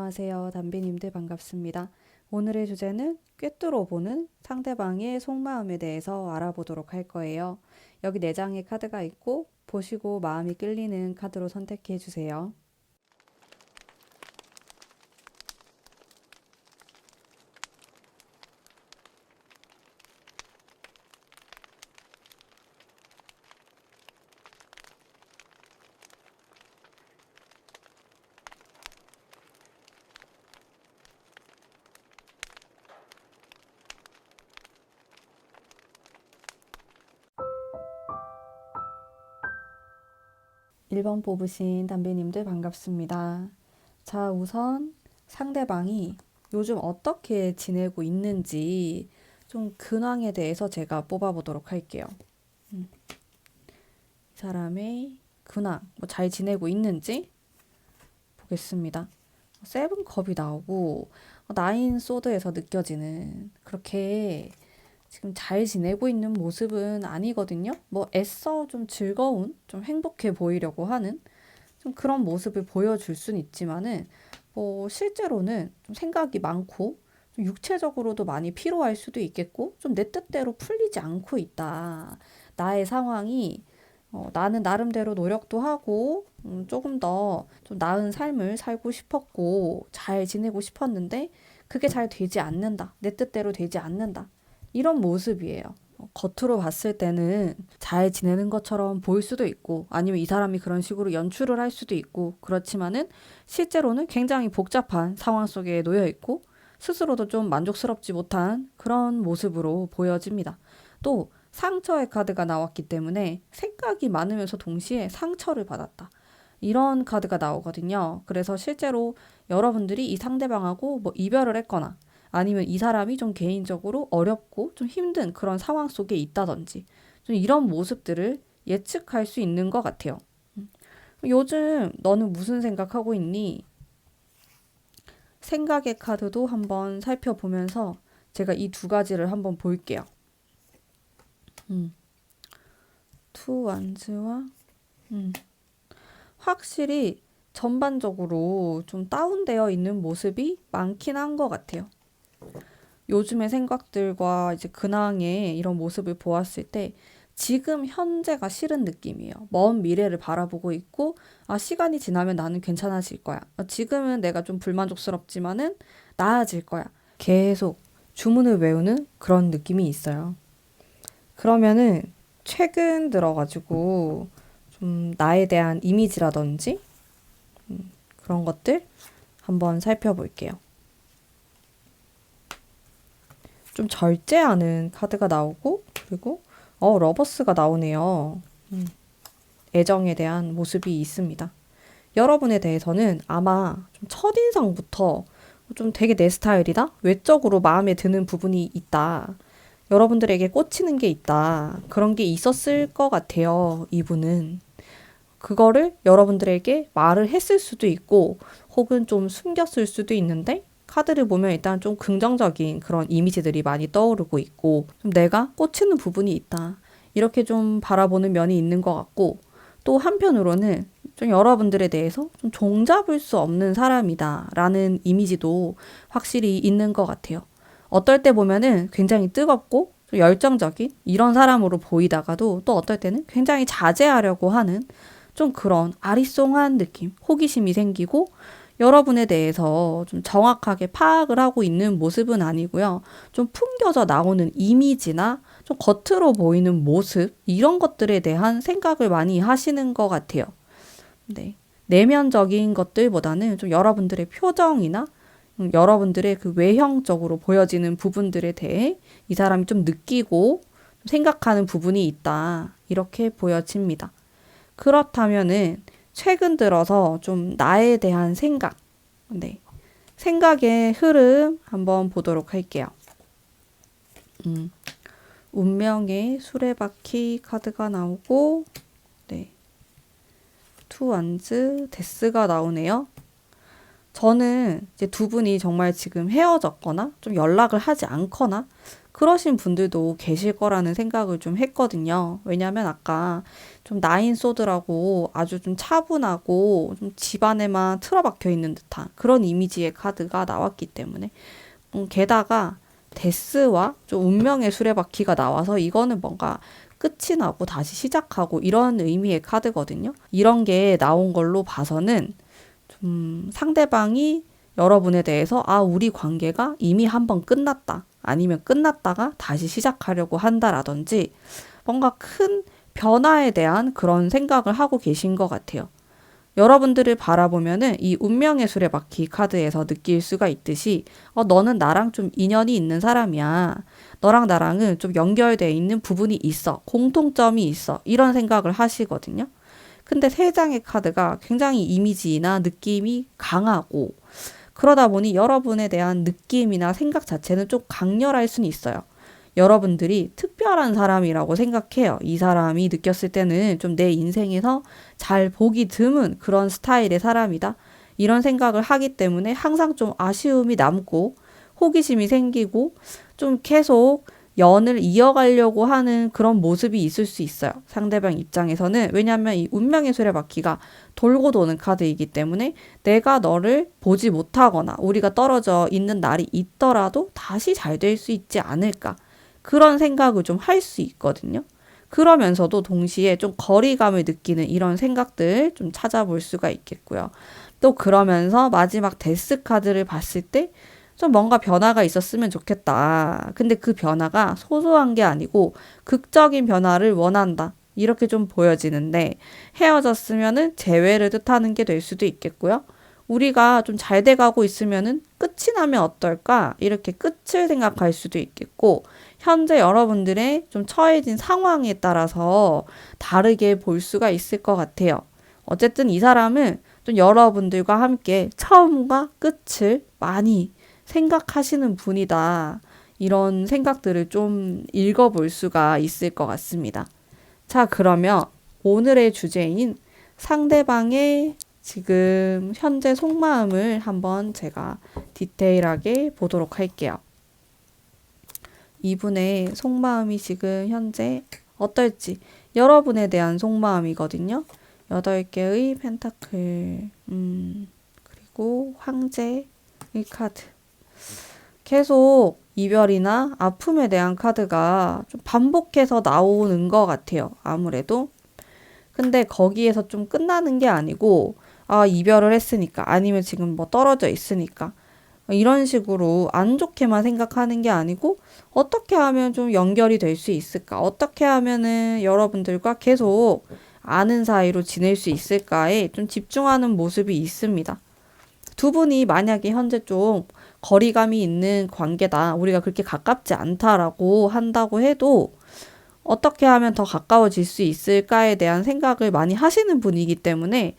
안녕하세요. 담비님들 반갑습니다. 오늘의 주제는 꿰뚫어 보는 상대방의 속마음에 대해서 알아보도록 할 거예요. 여기 4장의 카드가 있고 보시고 마음이 끌리는 카드로 선택해 주세요. 1번 뽑으신 담비님들 반갑습니다. 자, 우선 상대방이 요즘 어떻게 지내고 있는지 좀 근황에 대해서 제가 뽑아보도록 할게요. 이 사람의 근황, 잘 지내고 있는지 보겠습니다. 세븐컵이 나오고 나인 소드에서 느껴지는 그렇게 지금 잘 지내고 있는 모습은 아니거든요. 애써 좀 즐거운, 좀 행복해 보이려고 하는 좀 그런 모습을 보여줄 순 있지만은 실제로는 좀 생각이 많고 좀 육체적으로도 많이 피로할 수도 있겠고 좀 내 뜻대로 풀리지 않고 있다. 나의 상황이 나는 나름대로 노력도 하고 조금 더 좀 나은 삶을 살고 싶었고 잘 지내고 싶었는데 그게 잘 되지 않는다. 내 뜻대로 되지 않는다. 이런 모습이에요. 겉으로 봤을 때는 잘 지내는 것처럼 보일 수도 있고 아니면 이 사람이 그런 식으로 연출을 할 수도 있고 그렇지만은 실제로는 굉장히 복잡한 상황 속에 놓여 있고 스스로도 좀 만족스럽지 못한 그런 모습으로 보여집니다. 또 상처의 카드가 나왔기 때문에 생각이 많으면서 동시에 상처를 받았다. 이런 카드가 나오거든요. 그래서 실제로 여러분들이 이 상대방하고 이별을 했거나 아니면 이 사람이 좀 개인적으로 어렵고 좀 힘든 그런 상황 속에 있다든지 좀 이런 모습들을 예측할 수 있는 것 같아요. 요즘 너는 무슨 생각하고 있니? 생각의 카드도 한번 살펴보면서 제가 이 두 가지를 한번 볼게요. 투 완즈와 확실히 전반적으로 좀 다운되어 있는 모습이 많긴 한 것 같아요. 요즘의 생각들과 이제 근황의 이런 모습을 보았을 때 지금 현재가 싫은 느낌이에요. 먼 미래를 바라보고 있고 시간이 지나면 나는 괜찮아질 거야. 지금은 내가 좀 불만족스럽지만은 나아질 거야. 계속 주문을 외우는 그런 느낌이 있어요. 그러면은 최근 들어가지고 좀 나에 대한 이미지라든지 그런 것들 한번 살펴볼게요. 좀 절제하는 카드가 나오고 그리고 러버스가 나오네요. 애정에 대한 모습이 있습니다. 여러분에 대해서는 아마 좀 첫인상부터 좀 되게 내 스타일이다? 외적으로 마음에 드는 부분이 있다. 여러분들에게 꽂히는 게 있다. 그런 게 있었을 것 같아요. 이분은. 그거를 여러분들에게 말을 했을 수도 있고 혹은 좀 숨겼을 수도 있는데 카드를 보면 일단 좀 긍정적인 그런 이미지들이 많이 떠오르고 있고 좀 내가 꽂히는 부분이 있다. 이렇게 좀 바라보는 면이 있는 것 같고 또 한편으로는 좀 여러분들에 대해서 좀 종잡을 수 없는 사람이다 라는 이미지도 확실히 있는 것 같아요. 어떨 때 보면은 굉장히 뜨겁고 좀 열정적인 이런 사람으로 보이다가도 또 어떨 때는 굉장히 자제하려고 하는 좀 그런 아리송한 느낌, 호기심이 생기고 여러분에 대해서 좀 정확하게 파악을 하고 있는 모습은 아니고요. 좀 풍겨져 나오는 이미지나 좀 겉으로 보이는 모습 이런 것들에 대한 생각을 많이 하시는 것 같아요. 네. 내면적인 것들보다는 좀 여러분들의 표정이나 여러분들의 그 외형적으로 보여지는 부분들에 대해 이 사람이 좀 느끼고 생각하는 부분이 있다. 이렇게 보여집니다. 그렇다면은 최근 들어서 좀 나에 대한 생각, 네. 생각의 흐름 한번 보도록 할게요. 운명의 수레바퀴 카드가 나오고, 네. 투 완즈, 데스가 나오네요. 저는 이제 두 분이 정말 지금 헤어졌거나 좀 연락을 하지 않거나 그러신 분들도 계실 거라는 생각을 좀 했거든요. 왜냐면 아까 좀 나인 소드라고 아주 좀 차분하고 좀 집안에만 틀어박혀 있는 듯한 그런 이미지의 카드가 나왔기 때문에 게다가 데스와 좀 운명의 수레바퀴가 나와서 이거는 뭔가 끝이 나고 다시 시작하고 이런 의미의 카드거든요. 이런 게 나온 걸로 봐서는 좀 상대방이 여러분에 대해서 우리 관계가 이미 한번 끝났다. 아니면 끝났다가 다시 시작하려고 한다라든지 뭔가 큰 변화에 대한 그런 생각을 하고 계신 것 같아요. 여러분들을 바라보면은 이 운명의 수레바퀴 카드에서 느낄 수가 있듯이 너는 나랑 좀 인연이 있는 사람이야. 너랑 나랑은 좀 연결되어 있는 부분이 있어. 공통점이 있어. 이런 생각을 하시거든요. 근데 세 장의 카드가 굉장히 이미지나 느낌이 강하고 그러다 보니 여러분에 대한 느낌이나 생각 자체는 좀 강렬할 수는 있어요. 여러분들이 특별한 사람이라고 생각해요. 이 사람이 느꼈을 때는 좀 내 인생에서 잘 보기 드문 그런 스타일의 사람이다. 이런 생각을 하기 때문에 항상 좀 아쉬움이 남고 호기심이 생기고 좀 계속 연을 이어가려고 하는 그런 모습이 있을 수 있어요. 상대방 입장에서는. 왜냐하면 이 운명의 수레바퀴가 돌고 도는 카드이기 때문에 내가 너를 보지 못하거나 우리가 떨어져 있는 날이 있더라도 다시 잘 될 수 있지 않을까. 그런 생각을 좀 할 수 있거든요. 그러면서도 동시에 좀 거리감을 느끼는 이런 생각들 좀 찾아볼 수가 있겠고요. 또 그러면서 마지막 데스 카드를 봤을 때 좀 뭔가 변화가 있었으면 좋겠다. 근데 그 변화가 소소한 게 아니고 극적인 변화를 원한다. 이렇게 좀 보여지는데 헤어졌으면은 재회를 뜻하는 게 될 수도 있겠고요. 우리가 좀 잘 돼가고 있으면은 끝이 나면 어떨까? 이렇게 끝을 생각할 수도 있겠고 현재 여러분들의 좀 처해진 상황에 따라서 다르게 볼 수가 있을 것 같아요. 어쨌든 이 사람은 좀 여러분들과 함께 처음과 끝을 많이 생각하시는 분이다. 이런 생각들을 좀 읽어볼 수가 있을 것 같습니다. 자, 그러면 오늘의 주제인 상대방의 지금 현재 속마음을 한번 제가 디테일하게 보도록 할게요. 이분의 속마음이 지금 현재 어떨지 여러분에 대한 속마음이거든요. 8개의 펜타클 그리고 황제의 카드 계속 이별이나 아픔에 대한 카드가 좀 반복해서 나오는 것 같아요. 아무래도. 근데 거기에서 좀 끝나는 게 아니고 이별을 했으니까 아니면 지금 뭐 떨어져 있으니까 이런 식으로 안 좋게만 생각하는 게 아니고 어떻게 하면 좀 연결이 될 수 있을까? 어떻게 하면은 여러분들과 계속 아는 사이로 지낼 수 있을까에 좀 집중하는 모습이 있습니다. 두 분이 만약에 현재 좀 거리감이 있는 관계다. 우리가 그렇게 가깝지 않다라고 한다고 해도 어떻게 하면 더 가까워질 수 있을까에 대한 생각을 많이 하시는 분이기 때문에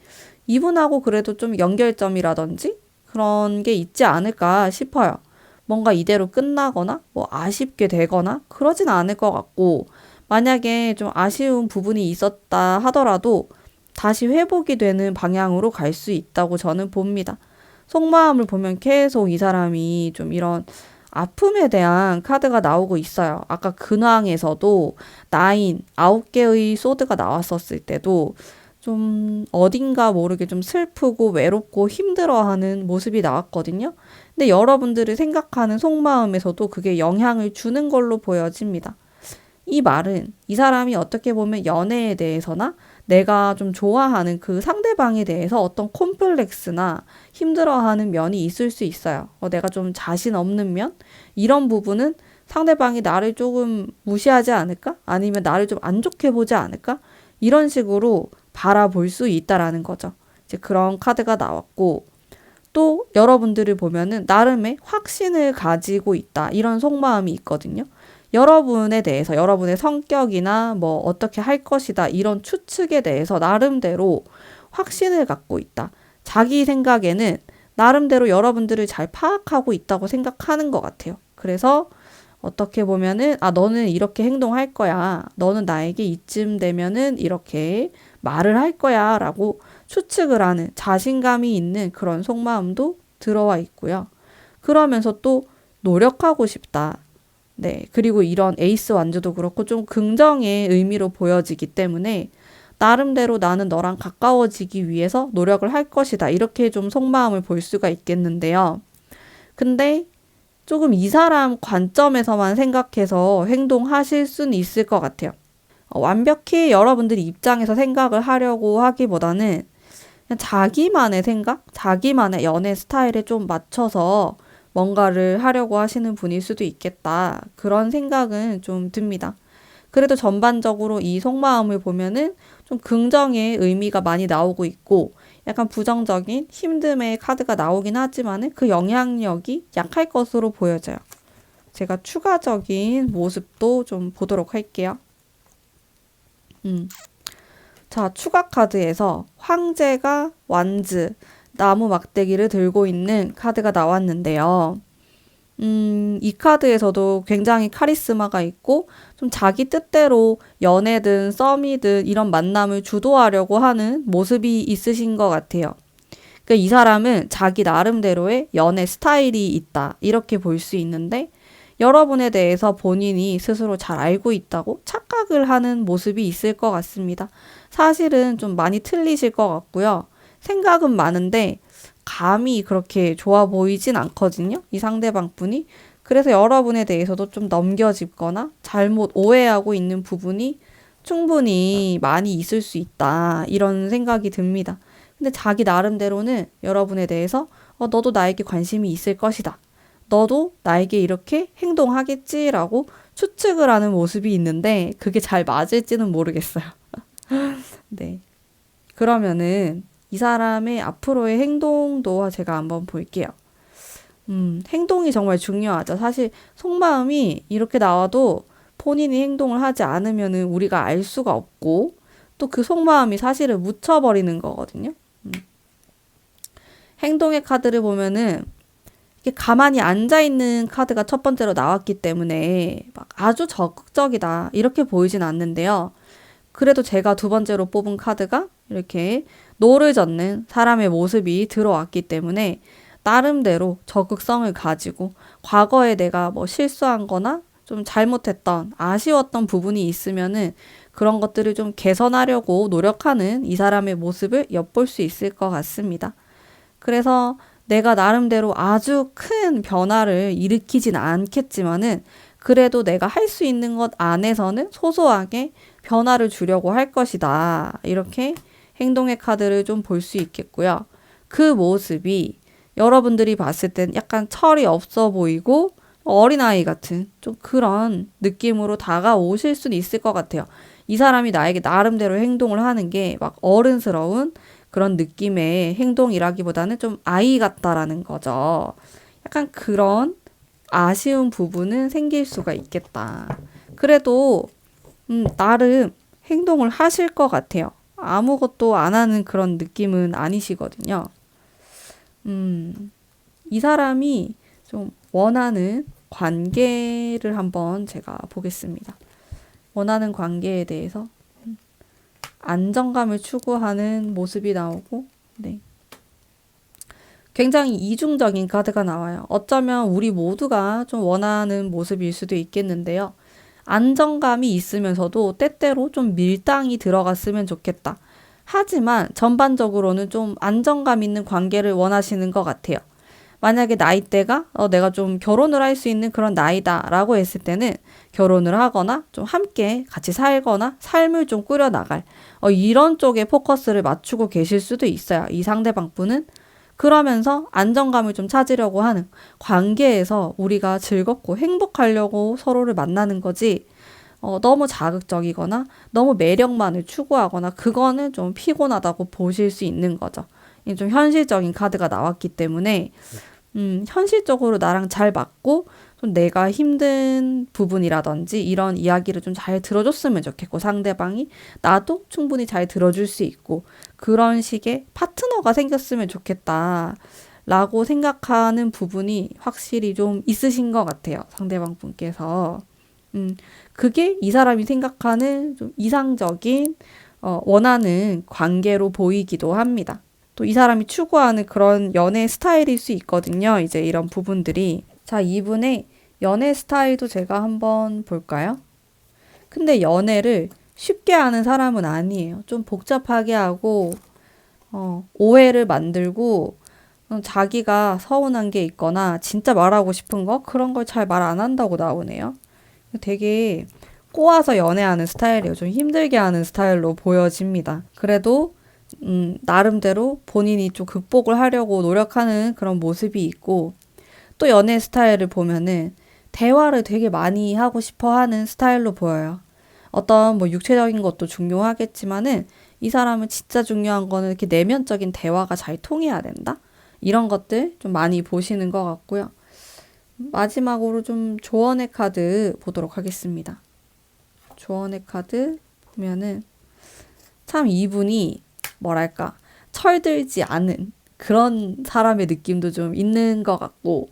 이분하고 그래도 좀 연결점이라든지 그런 게 있지 않을까 싶어요. 뭔가 이대로 끝나거나 뭐 아쉽게 되거나 그러진 않을 것 같고 만약에 좀 아쉬운 부분이 있었다 하더라도 다시 회복이 되는 방향으로 갈 수 있다고 저는 봅니다. 속마음을 보면 계속 이 사람이 좀 이런 아픔에 대한 카드가 나오고 있어요. 아까 근황에서도 9개의 소드가 나왔었을 때도 좀 어딘가 모르게 좀 슬프고 외롭고 힘들어하는 모습이 나왔거든요. 근데 여러분들이 생각하는 속마음에서도 그게 영향을 주는 걸로 보여집니다. 이 말은 이 사람이 어떻게 보면 연애에 대해서나 내가 좀 좋아하는 그 상대방에 대해서 어떤 콤플렉스나 힘들어하는 면이 있을 수 있어요. 내가 좀 자신 없는 면? 이런 부분은 상대방이 나를 조금 무시하지 않을까? 아니면 나를 좀 안 좋게 보지 않을까? 이런 식으로 바라볼 수 있다라는 거죠. 이제 그런 카드가 나왔고 또 여러분들을 보면은 나름의 확신을 가지고 있다. 이런 속마음이 있거든요. 여러분에 대해서 여러분의 성격이나 뭐 어떻게 할 것이다 이런 추측에 대해서 나름대로 확신을 갖고 있다. 자기 생각에는 나름대로 여러분들을 잘 파악하고 있다고 생각하는 것 같아요. 그래서 어떻게 보면은 너는 이렇게 행동할 거야. 너는 나에게 이쯤 되면은 이렇게 말을 할 거야 라고 추측을 하는 자신감이 있는 그런 속마음도 들어와 있고요. 그러면서 또 노력하고 싶다. 네. 그리고 이런 에이스 완주도 그렇고 좀 긍정의 의미로 보여지기 때문에 나름대로 나는 너랑 가까워지기 위해서 노력을 할 것이다. 이렇게 좀 속마음을 볼 수가 있겠는데요. 근데 조금 이 사람 관점에서만 생각해서 행동하실 수는 있을 것 같아요. 완벽히 여러분들이 입장에서 생각을 하려고 하기보다는 그냥 자기만의 생각, 자기만의 연애 스타일에 좀 맞춰서 뭔가를 하려고 하시는 분일 수도 있겠다. 그런 생각은 좀 듭니다. 그래도 전반적으로 이 속마음을 보면은 좀 긍정의 의미가 많이 나오고 있고 약간 부정적인 힘듦의 카드가 나오긴 하지만은 그 영향력이 약할 것으로 보여져요. 제가 추가적인 모습도 좀 보도록 할게요. 자, 추가 카드에서 황제가 완즈, 나무 막대기를 들고 있는 카드가 나왔는데요. 이 카드에서도 굉장히 카리스마가 있고 좀 자기 뜻대로 연애든 썸이든 이런 만남을 주도하려고 하는 모습이 있으신 것 같아요. 그러니까 이 사람은 자기 나름대로의 연애 스타일이 있다. 이렇게 볼 수 있는데 여러분에 대해서 본인이 스스로 잘 알고 있다고 착각을 하는 모습이 있을 것 같습니다. 사실은 좀 많이 틀리실 것 같고요. 생각은 많은데 감이 그렇게 좋아 보이진 않거든요. 이 상대방 분이. 그래서 여러분에 대해서도 좀 넘겨짚거나 잘못 오해하고 있는 부분이 충분히 많이 있을 수 있다. 이런 생각이 듭니다. 근데 자기 나름대로는 여러분에 대해서 너도 나에게 관심이 있을 것이다. 너도 나에게 이렇게 행동하겠지라고 추측을 하는 모습이 있는데 그게 잘 맞을지는 모르겠어요. 네. 그러면은 이 사람의 앞으로의 행동도 제가 한번 볼게요. 행동이 정말 중요하죠. 사실 속마음이 이렇게 나와도 본인이 행동을 하지 않으면은 우리가 알 수가 없고 또 그 속마음이 사실은 묻혀버리는 거거든요. 행동의 카드를 보면은 이게 가만히 앉아있는 카드가 첫 번째로 나왔기 때문에 막 아주 적극적이다 이렇게 보이진 않는데요. 그래도 제가 두 번째로 뽑은 카드가 이렇게 노를 젓는 사람의 모습이 들어왔기 때문에 나름대로 적극성을 가지고 과거에 내가 뭐 실수한 거나 좀 잘못했던 아쉬웠던 부분이 있으면은 그런 것들을 좀 개선하려고 노력하는 이 사람의 모습을 엿볼 수 있을 것 같습니다. 그래서 내가 나름대로 아주 큰 변화를 일으키진 않겠지만은 그래도 내가 할 수 있는 것 안에서는 소소하게 변화를 주려고 할 것이다. 이렇게 행동의 카드를 좀 볼 수 있겠고요. 그 모습이 여러분들이 봤을 땐 약간 철이 없어 보이고 어린아이 같은 좀 그런 느낌으로 다가오실 수는 있을 것 같아요. 이 사람이 나에게 나름대로 행동을 하는 게 막 어른스러운 그런 느낌의 행동이라기보다는 좀 아이 같다라는 거죠. 약간 그런 아쉬운 부분은 생길 수가 있겠다. 그래도 나름 행동을 하실 것 같아요. 아무것도 안 하는 그런 느낌은 아니시거든요. 이 사람이 좀 원하는 관계를 한번 제가 보겠습니다. 원하는 관계에 대해서 안정감을 추구하는 모습이 나오고, 네. 굉장히 이중적인 카드가 나와요. 어쩌면 우리 모두가 좀 원하는 모습일 수도 있겠는데요. 안정감이 있으면서도 때때로 좀 밀당이 들어갔으면 좋겠다. 하지만 전반적으로는 좀 안정감 있는 관계를 원하시는 것 같아요. 만약에 나이대가 내가 좀 결혼을 할 수 있는 그런 나이다 라고 했을 때는 결혼을 하거나 좀 함께 같이 살거나 삶을 좀 꾸려나갈 이런 쪽에 포커스를 맞추고 계실 수도 있어요. 이 상대방 분은. 그러면서 안정감을 좀 찾으려고 하는 관계에서 우리가 즐겁고 행복하려고 서로를 만나는 거지 너무 자극적이거나 너무 매력만을 추구하거나 그거는 좀 피곤하다고 보실 수 있는 거죠. 좀 현실적인 카드가 나왔기 때문에 현실적으로 나랑 잘 맞고 좀 내가 힘든 부분이라든지 이런 이야기를 좀 잘 들어줬으면 좋겠고 상대방이 나도 충분히 잘 들어줄 수 있고 그런 식의 파트너가 생겼으면 좋겠다 라고 생각하는 부분이 확실히 좀 있으신 것 같아요. 상대방 분께서. 그게 이 사람이 생각하는 좀 이상적인 원하는 관계로 보이기도 합니다. 또 이 사람이 추구하는 그런 연애 스타일일 수 있거든요. 이제 이런 부분들이. 자, 이분의 연애 스타일도 제가 한번 볼까요? 근데 연애를 쉽게 하는 사람은 아니에요. 좀 복잡하게 하고, 오해를 만들고, 자기가 서운한 게 있거나 진짜 말하고 싶은 거 그런 걸 잘 말 안 한다고 나오네요. 되게 꼬아서 연애하는 스타일이에요. 좀 힘들게 하는 스타일로 보여집니다. 그래도 나름대로 본인이 좀 극복을 하려고 노력하는 그런 모습이 있고 또 연애 스타일을 보면은 대화를 되게 많이 하고 싶어 하는 스타일로 보여요. 어떤 뭐 육체적인 것도 중요하겠지만은 이 사람은 진짜 중요한 거는 이렇게 내면적인 대화가 잘 통해야 된다? 이런 것들 좀 많이 보시는 것 같고요. 마지막으로 좀 조언의 카드 보도록 하겠습니다. 조언의 카드 보면은 참 이분이 뭐랄까 철들지 않은 그런 사람의 느낌도 좀 있는 것 같고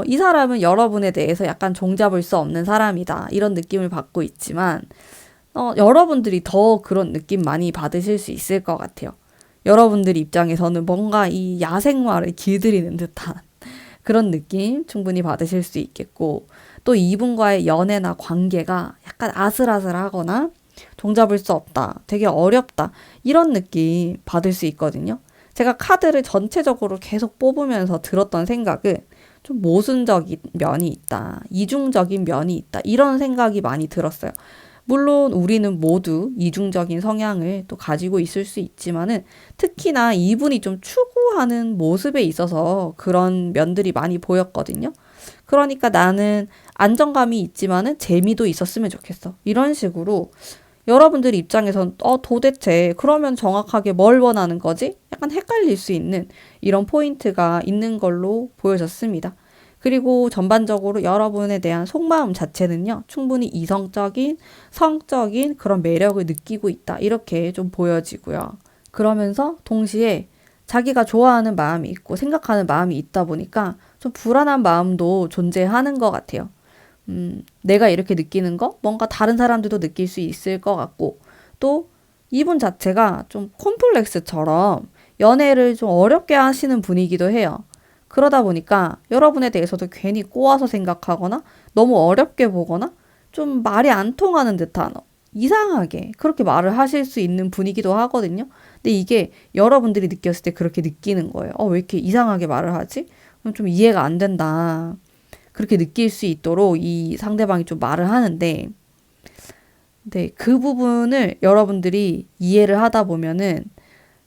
이 사람은 여러분에 대해서 약간 종잡을 수 없는 사람이다 이런 느낌을 받고 있지만 여러분들이 더 그런 느낌 많이 받으실 수 있을 것 같아요. 여러분들 입장에서는 뭔가 이 야생마를 길들이는 듯한 그런 느낌 충분히 받으실 수 있겠고 또 이분과의 연애나 관계가 약간 아슬아슬하거나 종잡을 수 없다, 되게 어렵다 이런 느낌 받을 수 있거든요. 제가 카드를 전체적으로 계속 뽑으면서 들었던 생각은 좀 모순적인 면이 있다, 이중적인 면이 있다 이런 생각이 많이 들었어요. 물론 우리는 모두 이중적인 성향을 또 가지고 있을 수 있지만은 특히나 이분이 좀 추구하는 모습에 있어서 그런 면들이 많이 보였거든요. 그러니까 나는 안정감이 있지만은 재미도 있었으면 좋겠어. 이런 식으로 여러분들 입장에선 도대체 그러면 정확하게 뭘 원하는 거지? 약간 헷갈릴 수 있는 이런 포인트가 있는 걸로 보여졌습니다. 그리고 전반적으로 여러분에 대한 속마음 자체는요, 충분히 이성적인, 성적인 그런 매력을 느끼고 있다. 이렇게 좀 보여지고요. 그러면서 동시에 자기가 좋아하는 마음이 있고 생각하는 마음이 있다 보니까 좀 불안한 마음도 존재하는 것 같아요. 내가 이렇게 느끼는 거 뭔가 다른 사람들도 느낄 수 있을 것 같고 또 이분 자체가 좀 콤플렉스처럼 연애를 좀 어렵게 하시는 분이기도 해요. 그러다 보니까 여러분에 대해서도 괜히 꼬아서 생각하거나 너무 어렵게 보거나 좀 말이 안 통하는 듯한 이상하게 그렇게 말을 하실 수 있는 분이기도 하거든요. 근데 이게 여러분들이 느꼈을 때 그렇게 느끼는 거예요. 왜 이렇게 이상하게 말을 하지? 좀 이해가 안 된다. 그렇게 느낄 수 있도록 이 상대방이 좀 말을 하는데, 네, 그 부분을 여러분들이 이해를 하다 보면은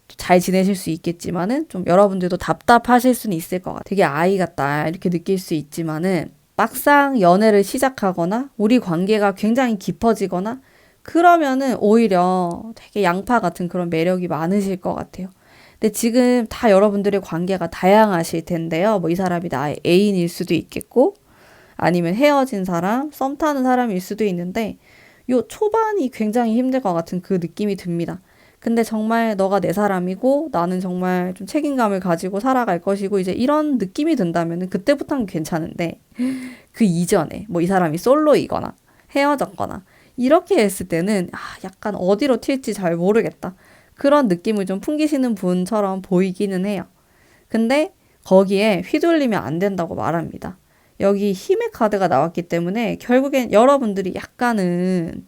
잘 지내실 수 있겠지만은 좀 여러분들도 답답하실 수는 있을 것 같아요. 되게 아이 같다 이렇게 느낄 수 있지만은 막상 연애를 시작하거나 우리 관계가 굉장히 깊어지거나 그러면은 오히려 되게 양파 같은 그런 매력이 많으실 것 같아요. 근데 지금 다 여러분들의 관계가 다양하실 텐데요. 뭐 이 사람이 나의 애인일 수도 있겠고 아니면 헤어진 사람, 썸 타는 사람일 수도 있는데 요 초반이 굉장히 힘들 것 같은 그 느낌이 듭니다. 근데 정말 너가 내 사람이고 나는 정말 좀 책임감을 가지고 살아갈 것이고 이제 이런 느낌이 든다면 그때부터는 괜찮은데 그 이전에 뭐 이 사람이 솔로이거나 헤어졌거나 이렇게 했을 때는 약간 어디로 튈지 잘 모르겠다. 그런 느낌을 좀 풍기시는 분처럼 보이기는 해요. 근데 거기에 휘둘리면 안 된다고 말합니다. 여기 힘의 카드가 나왔기 때문에 결국엔 여러분들이 약간은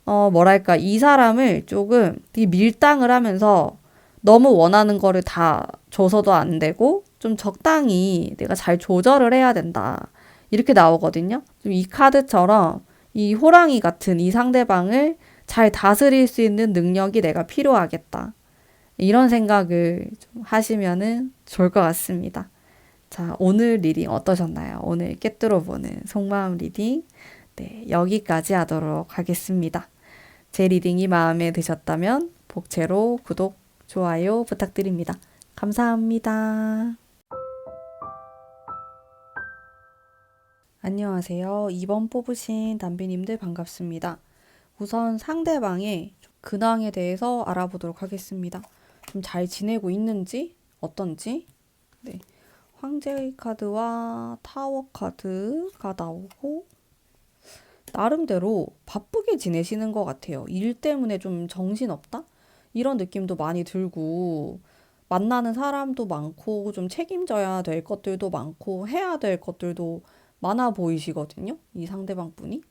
뭐랄까, 이 사람을 조금 되게 밀당을 하면서 너무 원하는 거를 다 줘서도 안 되고, 좀 적당히 내가 잘 조절을 해야 된다. 이렇게 나오거든요. 좀 이 카드처럼 이 호랑이 같은 이 상대방을 잘 다스릴 수 있는 능력이 내가 필요하겠다. 이런 생각을 좀 하시면은 좋을 것 같습니다. 자, 오늘 리딩 어떠셨나요? 오늘 깨뚫어 보는 속마음 리딩. 네, 여기까지 하도록 하겠습니다. 제 리딩이 마음에 드셨다면 복채로 구독, 좋아요 부탁드립니다. 감사합니다. 안녕하세요. 2번 뽑으신 담비님들 반갑습니다. 우선 상대방의 근황에 대해서 알아보도록 하겠습니다. 좀 잘 지내고 있는지, 어떤지. 네. 황제의 카드와 타워 카드가 나오고, 나름대로 바쁘게 지내시는 것 같아요. 일 때문에 좀 정신없다? 이런 느낌도 많이 들고, 만나는 사람도 많고 좀 책임져야 될 것들도 많고 해야 될 것들도 많아 보이시거든요. 이 상대방 분이.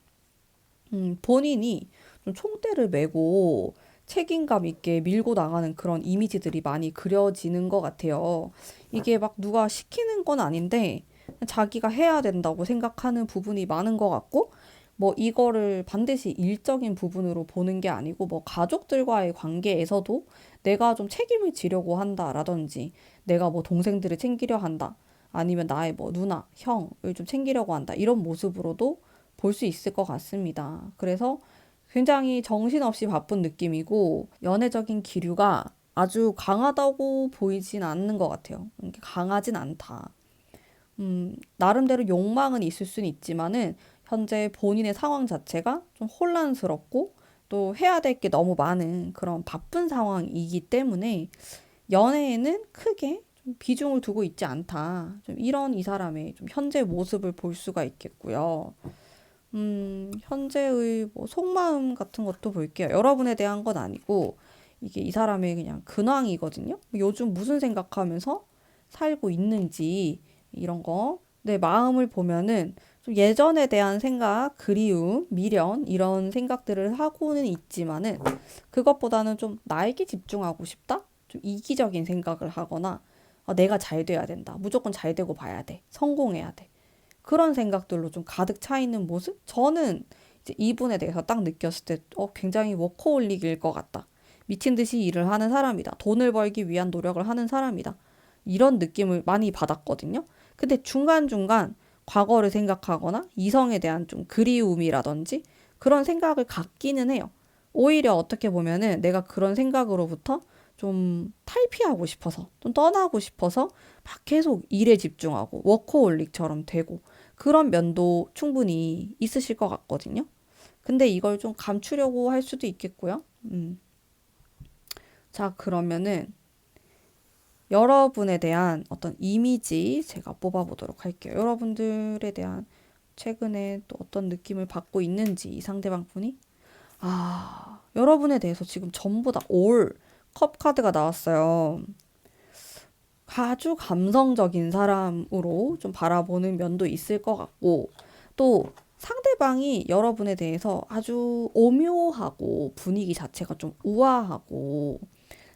본인이 좀 총대를 메고 책임감 있게 밀고 나가는 그런 이미지들이 많이 그려지는 것 같아요. 이게 막 누가 시키는 건 아닌데 자기가 해야 된다고 생각하는 부분이 많은 것 같고 뭐 이거를 반드시 일적인 부분으로 보는 게 아니고 뭐 가족들과의 관계에서도 내가 좀 책임을 지려고 한다라든지 내가 뭐 동생들을 챙기려 한다 아니면 나의 뭐 누나, 형을 좀 챙기려고 한다 이런 모습으로도 볼 수 있을 것 같습니다. 그래서 굉장히 정신없이 바쁜 느낌이고 연애적인 기류가 아주 강하다고 보이진 않는 것 같아요. 이게 강하진 않다. 나름대로 욕망은 있을 수는 있지만은 현재 본인의 상황 자체가 좀 혼란스럽고 또 해야 될 게 너무 많은 그런 바쁜 상황이기 때문에 연애에는 크게 좀 비중을 두고 있지 않다. 좀 이런 이 사람의 좀 현재 모습을 볼 수가 있겠고요. 현재의 뭐 속마음 같은 것도 볼게요. 여러분에 대한 건 아니고 이게 이 사람의 그냥 근황이거든요. 요즘 무슨 생각하면서 살고 있는지 이런 거. 내 마음을 보면은 좀 예전에 대한 생각, 그리움, 미련 이런 생각들을 하고는 있지만은 그것보다는 좀 나에게 집중하고 싶다? 좀 이기적인 생각을 하거나 내가 잘 돼야 된다. 무조건 잘 되고 봐야 돼. 성공해야 돼. 그런 생각들로 좀 가득 차 있는 모습? 저는 이제 이분에 대해서 딱 느꼈을 때 굉장히 워커홀릭일 것 같다. 미친 듯이 일을 하는 사람이다. 돈을 벌기 위한 노력을 하는 사람이다. 이런 느낌을 많이 받았거든요. 근데 중간중간 과거를 생각하거나 이성에 대한 좀 그리움이라든지 그런 생각을 갖기는 해요. 오히려 어떻게 보면은 내가 그런 생각으로부터 좀 탈피하고 싶어서, 좀 떠나고 싶어서 막 계속 일에 집중하고 워커홀릭처럼 되고 그런 면도 충분히 있으실 것 같거든요. 근데 이걸 좀 감추려고 할 수도 있겠고요. 자, 그러면은 여러분에 대한 어떤 이미지 제가 뽑아보도록 할게요. 여러분들에 대한 최근에 또 어떤 느낌을 받고 있는지 이 상대방 분이 여러분에 대해서 지금 전부 다 올 컵 카드가 나왔어요. 아주 감성적인 사람으로 좀 바라보는 면도 있을 것 같고 또 상대방이 여러분에 대해서 아주 오묘하고 분위기 자체가 좀 우아하고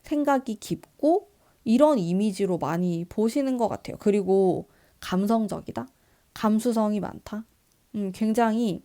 생각이 깊고 이런 이미지로 많이 보시는 것 같아요. 그리고 감성적이다? 감수성이 많다? 굉장히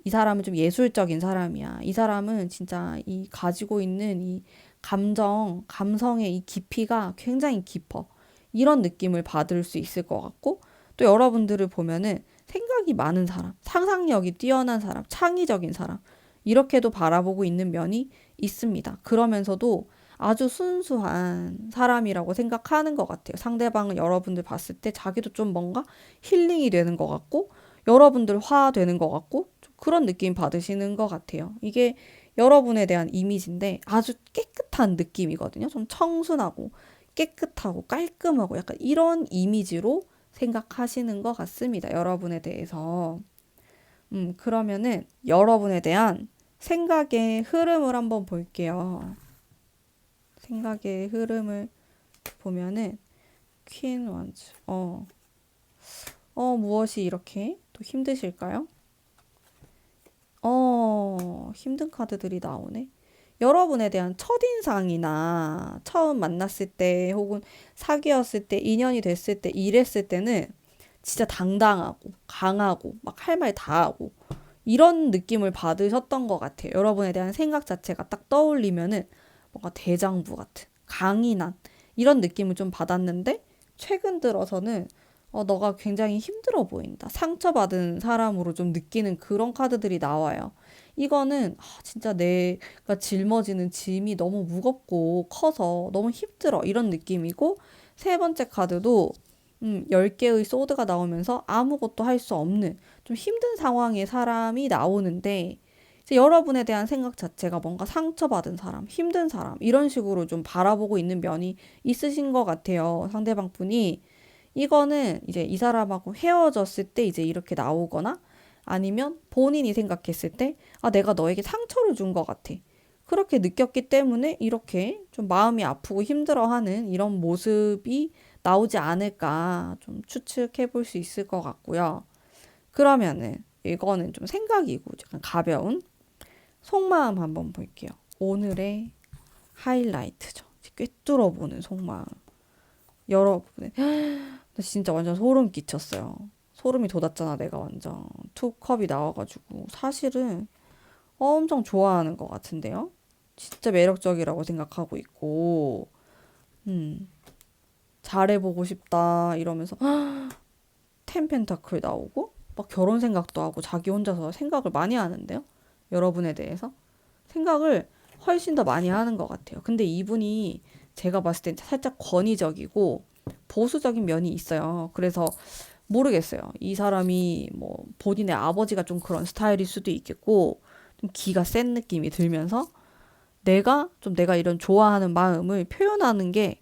이 사람은 좀 예술적인 사람이야. 이 사람은 진짜 이 가지고 있는 이 감성의 이 깊이가 굉장히 깊어. 이런 느낌을 받을 수 있을 것 같고, 또 여러분들을 보면은 생각이 많은 사람, 상상력이 뛰어난 사람, 창의적인 사람, 이렇게도 바라보고 있는 면이 있습니다. 그러면서도 아주 순수한 사람이라고 생각하는 것 같아요. 상대방은 여러분들 봤을 때 자기도 좀 뭔가 힐링이 되는 것 같고, 여러분들 화되는 것 같고, 좀 그런 느낌 받으시는 것 같아요. 이게 여러분에 대한 이미지인데 아주 깨끗한 느낌이거든요. 좀 청순하고 깨끗하고 깔끔하고 약간 이런 이미지로 생각하시는 것 같습니다. 여러분에 대해서. 그러면은 여러분에 대한 생각의 흐름을 한번 볼게요. 생각의 흐름을 보면은 퀸 원즈. 무엇이 이렇게 또 힘드실까요? 힘든 카드들이 나오네. 여러분에 대한 첫인상이나 처음 만났을 때 혹은 사귀었을 때 인연이 됐을 때 이랬을 때는 진짜 당당하고 강하고 막 할 말 다 하고 이런 느낌을 받으셨던 것 같아요. 여러분에 대한 생각 자체가 딱 떠올리면은 뭔가 대장부 같은 강인한 이런 느낌을 좀 받았는데 최근 들어서는 너가 굉장히 힘들어 보인다. 상처받은 사람으로 좀 느끼는 그런 카드들이 나와요. 이거는 진짜 내가 짊어지는 짐이 너무 무겁고 커서 너무 힘들어. 이런 느낌이고 세 번째 카드도 10개의 소드가 나오면서 아무것도 할 수 없는 좀 힘든 상황의 사람이 나오는데 이제 여러분에 대한 생각 자체가 뭔가 상처받은 사람, 힘든 사람 이런 식으로 좀 바라보고 있는 면이 있으신 것 같아요. 상대방 분이. 이거는 이제 이 사람하고 헤어졌을 때 이제 이렇게 나오거나 아니면 본인이 생각했을 때 내가 너에게 상처를 준 것 같아. 그렇게 느꼈기 때문에 이렇게 좀 마음이 아프고 힘들어하는 이런 모습이 나오지 않을까 좀 추측해 볼 수 있을 것 같고요. 그러면은 이거는 좀 생각이고 약간 가벼운 속마음 한번 볼게요. 오늘의 하이라이트죠. 꿰뚫어 보는 속마음. 여러분의 나 진짜 완전 소름 끼쳤어요. 소름이 돋았잖아, 내가 완전. 투 컵이 나와가지고. 사실은 엄청 좋아하는 것 같은데요. 진짜 매력적이라고 생각하고 있고, 음, 잘해보고 싶다, 이러면서, 텐 펜타클 나오고, 막 결혼 생각도 하고, 자기 혼자서 생각을 많이 하는데요. 여러분에 대해서. 생각을 훨씬 더 많이 하는 것 같아요. 근데 이분이 제가 봤을 땐 살짝 권위적이고, 보수적인 면이 있어요. 그래서 모르겠어요. 이 사람이 뭐 본인의 아버지가 좀 그런 스타일일 수도 있겠고 좀 기가 센 느낌이 들면서 내가 이런 좋아하는 마음을 표현하는 게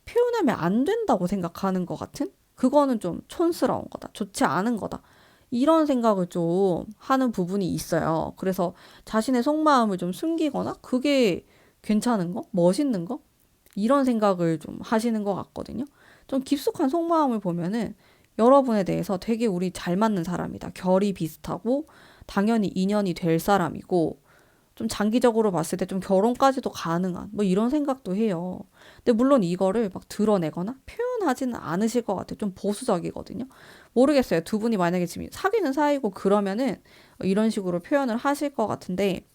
표현하면 안 된다고 생각하는 것 같은? 그거는 좀 촌스러운 거다. 좋지 않은 거다. 이런 생각을 좀 하는 부분이 있어요. 그래서 자신의 속마음을 좀 숨기거나 그게 괜찮은 거? 멋있는 거? 이런 생각을 좀 하시는 것 같거든요. 좀 깊숙한 속마음을 보면은 여러분에 대해서 되게 우리 잘 맞는 사람이다. 결이 비슷하고 당연히 인연이 될 사람이고 좀 장기적으로 봤을 때 좀 결혼까지도 가능한 뭐 이런 생각도 해요. 근데 물론 이거를 막 드러내거나 표현하지는 않으실 것 같아요. 좀 보수적이거든요. 모르겠어요. 두 분이 만약에 지금 사귀는 사이고 그러면은 이런 식으로 표현을 하실 것 같은데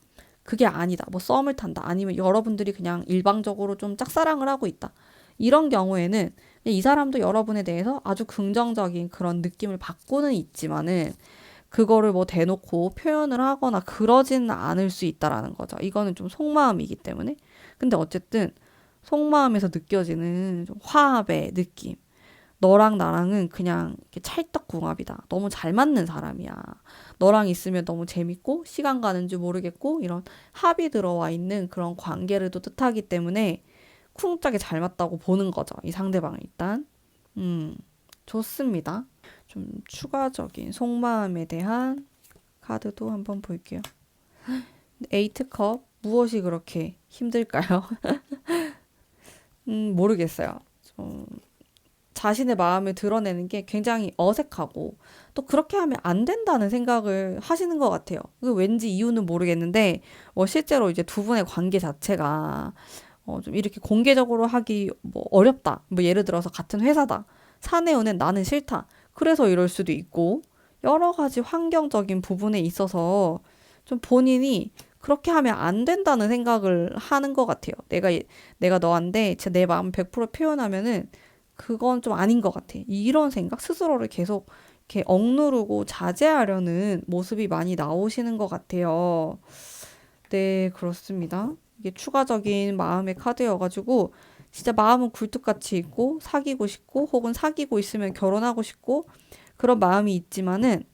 그게 아니다. 뭐 썸을 탄다. 아니면 여러분들이 그냥 일방적으로 좀 짝사랑을 하고 있다. 이런 경우에는 이 사람도 여러분에 대해서 아주 긍정적인 그런 느낌을 받고는 있지만은 그거를 뭐 대놓고 표현을 하거나 그러지는 않을 수 있다라는 거죠. 이거는 좀 속마음이기 때문에. 근데 어쨌든 속마음에서 느껴지는 좀 화합의 느낌. 너랑 나랑은 그냥 이렇게 찰떡궁합이다. 너무 잘 맞는 사람이야. 너랑 있으면 너무 재밌고 시간 가는 줄 모르겠고 이런 합이 들어와 있는 그런 관계를 또 뜻하기 때문에 쿵짝이 잘 맞다고 보는 거죠. 이 상대방을 일단. 음, 좋습니다. 좀 추가적인 속마음에 대한 카드도 한번 볼게요. 에이트컵 무엇이 그렇게 힘들까요? 모르겠어요. 좀 자신의 마음을 드러내는 게 굉장히 어색하고 또 그렇게 하면 안 된다는 생각을 하시는 것 같아요. 그 왠지 이유는 모르겠는데 뭐 실제로 이제 두 분의 관계 자체가 좀 이렇게 공개적으로 하기 뭐 어렵다. 뭐 예를 들어서 같은 회사다. 사내연애는 나는 싫다. 그래서 이럴 수도 있고 여러 가지 환경적인 부분에 있어서 좀 본인이 그렇게 하면 안 된다는 생각을 하는 것 같아요. 내가 너한테 진짜 내 마음 100% 표현하면은 그건 좀 아닌 것 같아. 이런 생각 스스로를 계속 이렇게 억누르고 자제하려는 모습이 많이 나오시는 것 같아요. 네, 그렇습니다. 이게 추가적인 마음의 카드여가지고 진짜 마음은 굴뚝같이 있고 사귀고 싶고 혹은 사귀고 있으면 결혼하고 싶고 그런 마음이 있지만은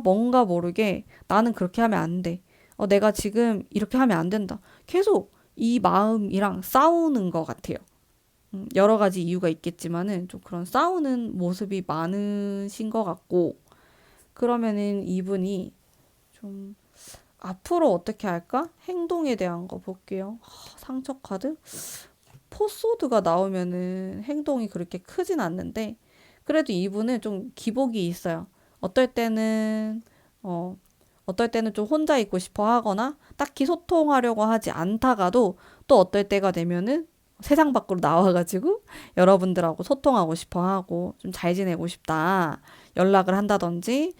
뭔가 모르게 나는 그렇게 하면 안 돼. 내가 지금 이렇게 하면 안 된다. 계속 이 마음이랑 싸우는 것 같아요. 여러 가지 이유가 있겠지만은 좀 그런 싸우는 모습이 많으신 것 같고 그러면은 이분이 좀 앞으로 어떻게 할까? 행동에 대한 거 볼게요. 상처 카드? 포소드가 나오면은 행동이 그렇게 크진 않는데 그래도 이분은 좀 기복이 있어요. 어떨 때는 어 어떨 때는 좀 혼자 있고 싶어 하거나 딱히 소통하려고 하지 않다가도 또 어떨 때가 되면은 세상 밖으로 나와가지고 여러분들하고 소통하고 싶어 하고 좀 잘 지내고 싶다. 연락을 한다든지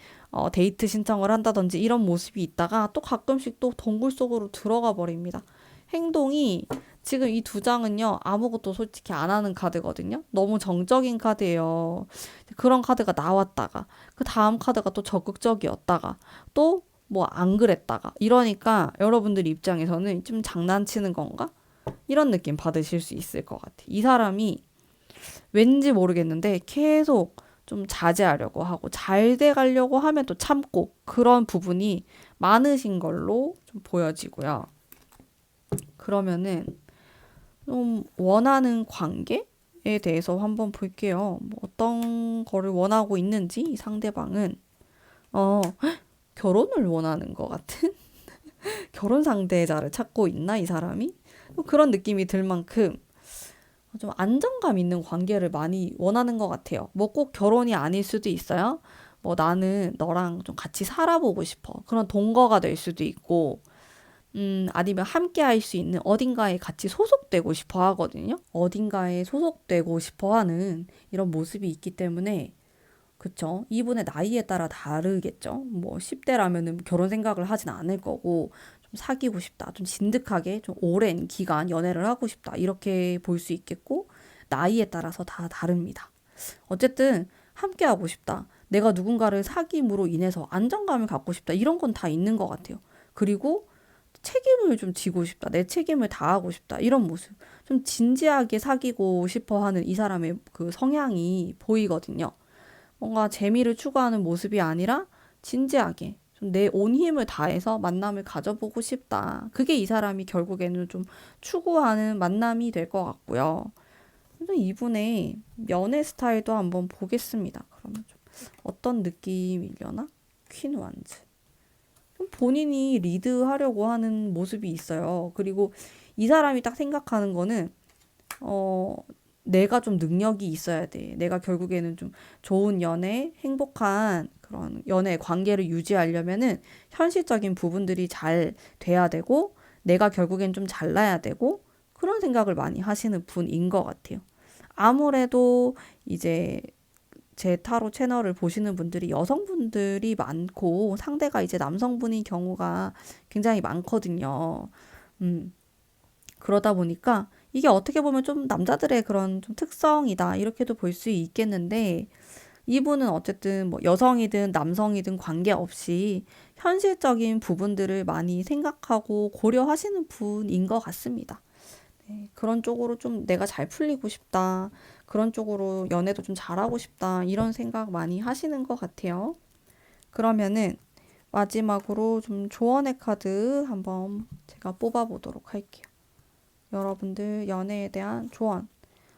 데이트 신청을 한다든지 이런 모습이 있다가 또 가끔씩 또 동굴 속으로 들어가 버립니다. 행동이 지금 이 두 장은요, 아무것도 솔직히 안 하는 카드거든요. 너무 정적인 카드예요. 그런 카드가 나왔다가, 그 다음 카드가 또 적극적이었다가, 또 뭐 안 그랬다가, 이러니까 여러분들 입장에서는 좀 장난치는 건가? 이런 느낌 받으실 수 있을 것 같아. 이 사람이 왠지 모르겠는데 계속 좀 자제하려고 하고 잘 돼가려고 하면 또 참고 그런 부분이 많으신 걸로 좀 보여지고요. 그러면은 좀 원하는 관계에 대해서 한번 볼게요. 뭐 어떤 거를 원하고 있는지 이 상대방은 어 결혼을 원하는 것 같은? 결혼 상대자를 찾고 있나, 이 사람이? 그런 느낌이 들 만큼 좀 안정감 있는 관계를 많이 원하는 것 같아요. 뭐 꼭 결혼이 아닐 수도 있어요. 뭐 나는 너랑 좀 같이 살아보고 싶어. 그런 동거가 될 수도 있고, 아니면 함께 할 수 있는 어딘가에 같이 소속되고 싶어 하거든요. 어딘가에 소속되고 싶어 하는 이런 모습이 있기 때문에, 그쵸? 이분의 나이에 따라 다르겠죠? 뭐 10대라면은 결혼 생각을 하진 않을 거고, 좀 사귀고 싶다. 좀 진득하게, 좀 오랜 기간 연애를 하고 싶다. 이렇게 볼 수 있겠고, 나이에 따라서 다 다릅니다. 어쨌든, 함께 하고 싶다. 내가 누군가를 사귐으로 인해서 안정감을 갖고 싶다. 이런 건 다 있는 것 같아요. 그리고 책임을 좀 지고 싶다. 내 책임을 다하고 싶다. 이런 모습. 좀 진지하게 사귀고 싶어 하는 이 사람의 그 성향이 보이거든요. 뭔가 재미를 추구하는 모습이 아니라 진지하게 좀 내 온 힘을 다해서 만남을 가져보고 싶다. 그게 이 사람이 결국에는 좀 추구하는 만남이 될 것 같고요. 그래서 이분의 연애 스타일도 한번 보겠습니다. 그러면 좀 어떤 느낌이려나? 퀸 완즈. 좀 본인이 리드하려고 하는 모습이 있어요. 그리고 이 사람이 딱 생각하는 거는 어, 내가 좀 능력이 있어야 돼. 내가 결국에는 좀 좋은 연애, 행복한 그런 연애 관계를 유지하려면은 현실적인 부분들이 잘 돼야 되고, 내가 결국엔 좀 잘나야 되고, 그런 생각을 많이 하시는 분인 것 같아요. 아무래도 이제 제 타로 채널을 보시는 분들이 여성분들이 많고, 상대가 이제 남성분인 경우가 굉장히 많거든요. 음. 그러다 보니까 이게 어떻게 보면 좀 남자들의 그런 좀 특성이다. 이렇게도 볼 수 있겠는데, 이분은 어쨌든 뭐 여성이든 남성이든 관계없이 현실적인 부분들을 많이 생각하고 고려하시는 분인 것 같습니다. 네, 그런 쪽으로 좀 내가 잘 풀리고 싶다. 그런 쪽으로 연애도 좀 잘하고 싶다. 이런 생각 많이 하시는 것 같아요. 그러면은 마지막으로 좀 조언의 카드 한번 제가 뽑아보도록 할게요. 여러분들 연애에 대한 조언.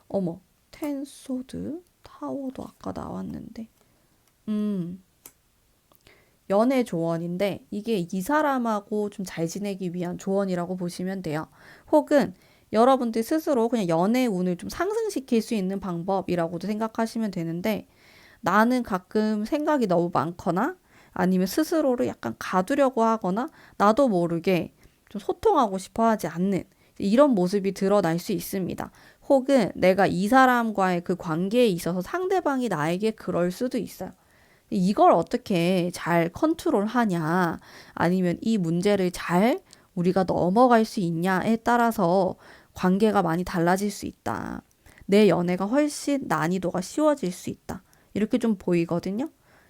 어머, 텐소드 타워도 아까 나왔는데. 음, 연애 조언인데 이게 이 사람하고 좀 잘 지내기 위한 조언이라고 보시면 돼요. 혹은 여러분들 스스로 그냥 연애 운을 좀 상승시킬 수 있는 방법이라고도 생각하시면 되는데, 나는 가끔 생각이 너무 많거나 아니면 스스로를 약간 가두려고 하거나 나도 모르게 좀 소통하고 싶어 하지 않는 이런 모습이 드러날 수 있습니다. 혹은 내가 이 사람과의 그 관계에 있어서 상대방이 나에게 그럴 수도 있어요. 이걸 어떻게 잘 컨트롤 하냐, 아니면 이 문제를 잘 우리가 넘어갈 수 있냐에 따라서 관계가 많이 달라질 수 있다. 내 연애가 훨씬 난이도가 쉬워질 수 있다. 이렇게 좀 보이거든요.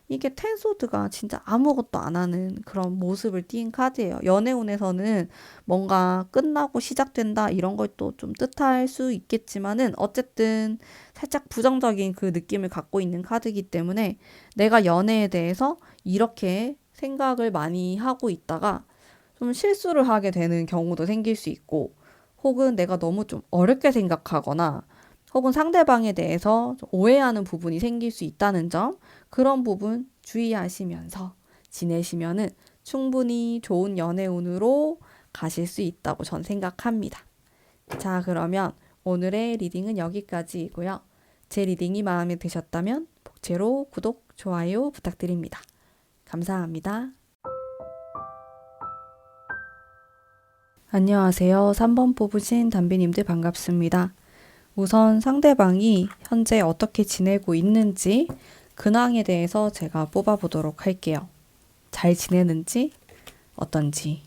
이게 텐소드가 진짜 아무것도 안 하는 그런 모습을 띈 카드예요. 연애운에서는 뭔가 끝나고 시작된다 이런 걸 또 좀 뜻할 수 있겠지만은, 어쨌든 살짝 부정적인 그 느낌을 갖고 있는 카드이기 때문에 내가 연애에 대해서 이렇게 생각을 많이 하고 있다가 좀 실수를 하게 되는 경우도 생길 수 있고, 혹은 내가 너무 좀 어렵게 생각하거나 혹은 상대방에 대해서 좀 오해하는 부분이 생길 수 있다는 점, 그런 부분 주의하시면서 지내시면은 충분히 좋은 연애운으로 가실 수 있다고 전 생각합니다. 자, 그러면 오늘의 리딩은 여기까지이고요. 제 리딩이 마음에 드셨다면 복채로 구독, 좋아요 부탁드립니다. 감사합니다. 안녕하세요. 3번 뽑으신 담비님들 반갑습니다. 우선 상대방이 현재 어떻게 지내고 있는지 근황에 대해서 제가 뽑아보도록 할게요. 잘 지내는지, 어떤지,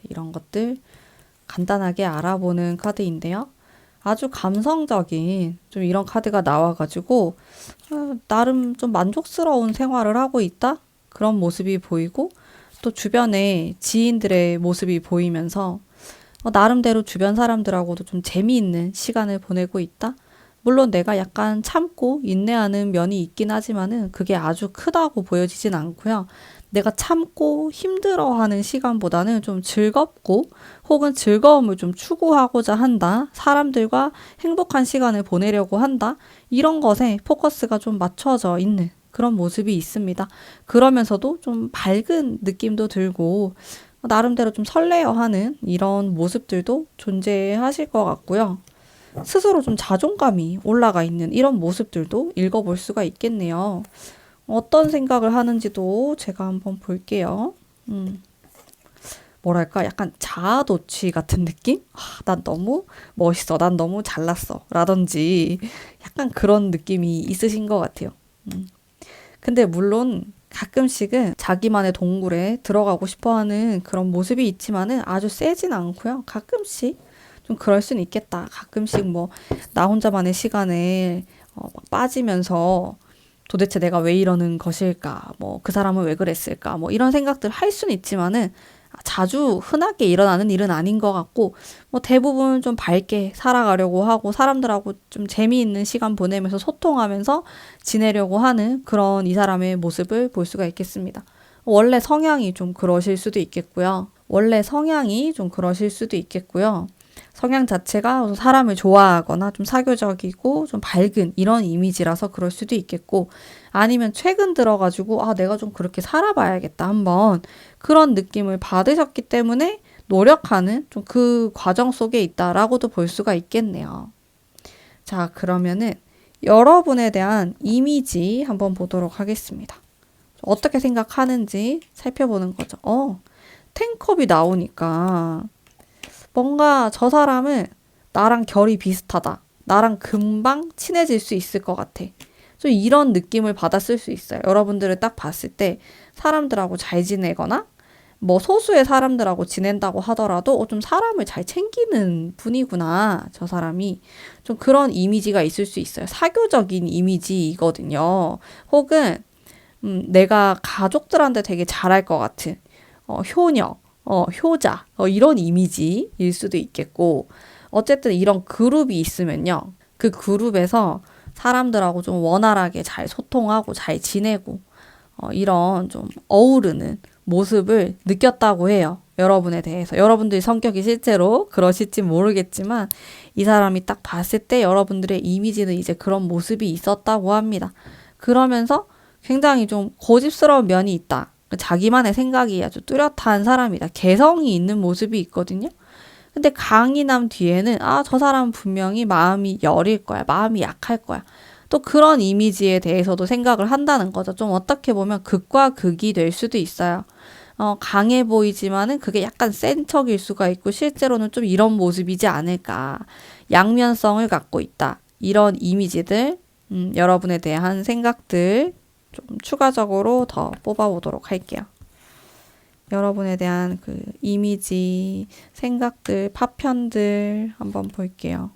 이런 것들 간단하게 알아보는 카드인데요. 아주 감성적인 좀 이런 카드가 나와가지고 나름 좀 만족스러운 생활을 하고 있다? 그런 모습이 보이고, 또 주변에 지인들의 모습이 보이면서 나름대로 주변 사람들하고도 좀 재미있는 시간을 보내고 있다? 물론 내가 약간 참고 인내하는 면이 있긴 하지만은 그게 아주 크다고 보여지진 않고요. 내가 참고 힘들어하는 시간보다는 좀 즐겁고 혹은 즐거움을 좀 추구하고자 한다. 사람들과 행복한 시간을 보내려고 한다. 이런 것에 포커스가 좀 맞춰져 있는 그런 모습이 있습니다. 그러면서도 좀 밝은 느낌도 들고 나름대로 좀 설레어하는 이런 모습들도 존재하실 것 같고요. 스스로 좀 자존감이 올라가 있는 이런 모습들도 읽어볼 수가 있겠네요. 어떤 생각을 하는지도 제가 한번 볼게요. 뭐랄까, 약간 자아도취 같은 느낌? 난 너무 멋있어. 난 너무 잘났어. 라든지 약간 그런 느낌이 있으신 것 같아요. 근데 물론 가끔씩은 자기만의 동굴에 들어가고 싶어 하는 그런 모습이 있지만은 아주 세진 않고요. 가끔씩 좀 그럴 수는 있겠다. 가끔씩 뭐 나 혼자만의 시간에 막 빠지면서 도대체 내가 왜 이러는 것일까? 뭐 그 사람은 왜 그랬을까? 뭐 이런 생각들 할 수는 있지만은 자주 흔하게 일어나는 일은 아닌 것 같고, 뭐 대부분 좀 밝게 살아가려고 하고 사람들하고 좀 재미있는 시간 보내면서 소통하면서 지내려고 하는 그런 이 사람의 모습을 볼 수가 있겠습니다. 원래 성향이 좀 그러실 수도 있겠고요. 원래 성향이 좀 그러실 수도 있겠고요. 성향 자체가 사람을 좋아하거나 좀 사교적이고 좀 밝은 이런 이미지라서 그럴 수도 있겠고, 아니면 최근 들어가지고 내가 좀 그렇게 살아봐야겠다 한번 그런 느낌을 받으셨기 때문에 노력하는 좀 그 과정 속에 있다라고도 볼 수가 있겠네요. 자, 그러면은 여러분에 대한 이미지 한번 보도록 하겠습니다. 어떻게 생각하는지 살펴보는 거죠. 탱컵이 나오니까 뭔가 저 사람은 나랑 결이 비슷하다. 나랑 금방 친해질 수 있을 것 같아. 좀 이런 느낌을 받았을 수 있어요. 여러분들을 딱 봤을 때 사람들하고 잘 지내거나 뭐 소수의 사람들하고 지낸다고 하더라도 좀 사람을 잘 챙기는 분이구나. 저 사람이. 좀 그런 이미지가 있을 수 있어요. 사교적인 이미지이거든요. 혹은 내가 가족들한테 되게 잘할 것 같은 효녀, 효자, 이런 이미지일 수도 있겠고, 어쨌든 이런 그룹이 있으면요. 그 그룹에서 사람들하고 좀 원활하게 잘 소통하고 잘 지내고, 이런 좀 어우르는 모습을 느꼈다고 해요. 여러분에 대해서. 여러분들의 성격이 실제로 그러실지 모르겠지만, 이 사람이 딱 봤을 때 여러분들의 이미지는 이제 그런 모습이 있었다고 합니다. 그러면서 굉장히 좀 고집스러운 면이 있다. 자기만의 생각이 아주 뚜렷한 사람이다. 개성이 있는 모습이 있거든요. 근데 강인함 뒤에는 저 사람은 분명히 마음이 여릴 거야. 마음이 약할 거야. 또 그런 이미지에 대해서도 생각을 한다는 거죠. 좀 어떻게 보면 극과 극이 될 수도 있어요. 강해 보이지만은 그게 약간 센 척일 수가 있고 실제로는 좀 이런 모습이지 않을까. 양면성을 갖고 있다. 이런 이미지들, 여러분에 대한 생각들 좀 추가적으로 더 뽑아보도록 할게요. 여러분에 대한 그 이미지, 생각들, 파편들 한번 볼게요.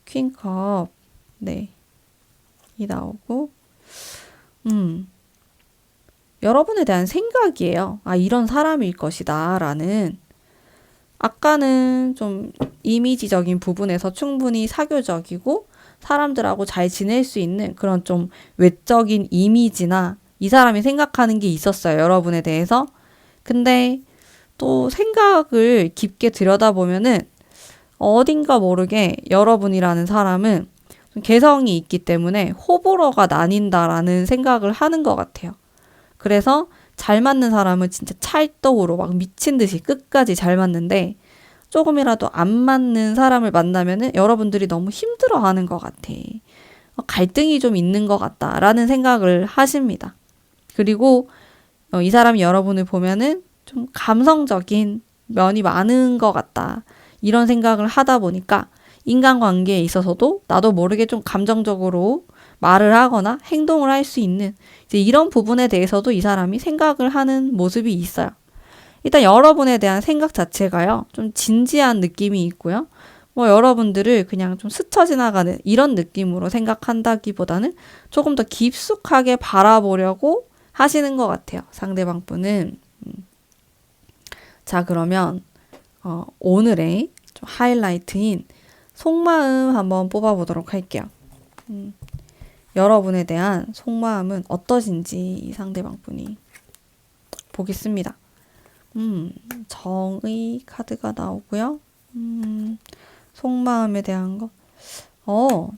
퀸컵, 네, 이 나오고, 여러분에 대한 생각이에요. 이런 사람일 것이다, 라는. 아까는 좀 이미지적인 부분에서 충분히 사교적이고, 사람들하고 잘 지낼 수 있는 그런 좀 외적인 이미지나 이 사람이 생각하는 게 있었어요. 여러분에 대해서. 근데 또 생각을 깊게 들여다보면은 어딘가 모르게 여러분이라는 사람은 좀 개성이 있기 때문에 호불호가 나뉜다라는 생각을 하는 것 같아요. 그래서 잘 맞는 사람은 진짜 찰떡으로 막 미친 듯이 끝까지 잘 맞는데 조금이라도 안 맞는 사람을 만나면은 여러분들이 너무 힘들어하는 것 같아. 갈등이 좀 있는 것 같다라는 생각을 하십니다. 그리고 이 사람이 여러분을 보면은 좀 감성적인 면이 많은 것 같다. 이런 생각을 하다 보니까 인간관계에 있어서도 나도 모르게 좀 감정적으로 말을 하거나 행동을 할 수 있는 이제 이런 부분에 대해서도 이 사람이 생각을 하는 모습이 있어요. 일단 여러분에 대한 생각 자체가요, 좀 진지한 느낌이 있고요. 뭐 여러분들을 그냥 좀 스쳐 지나가는 이런 느낌으로 생각한다기보다는 조금 더 깊숙하게 바라보려고 하시는 것 같아요. 상대방 분은. 자, 그러면 오늘의 좀 하이라이트인 속마음 한번 뽑아보도록 할게요. 여러분에 대한 속마음은 어떠신지 이 상대방 분이 보겠습니다. 정의 카드가 나오고요. 속마음에 대한 거.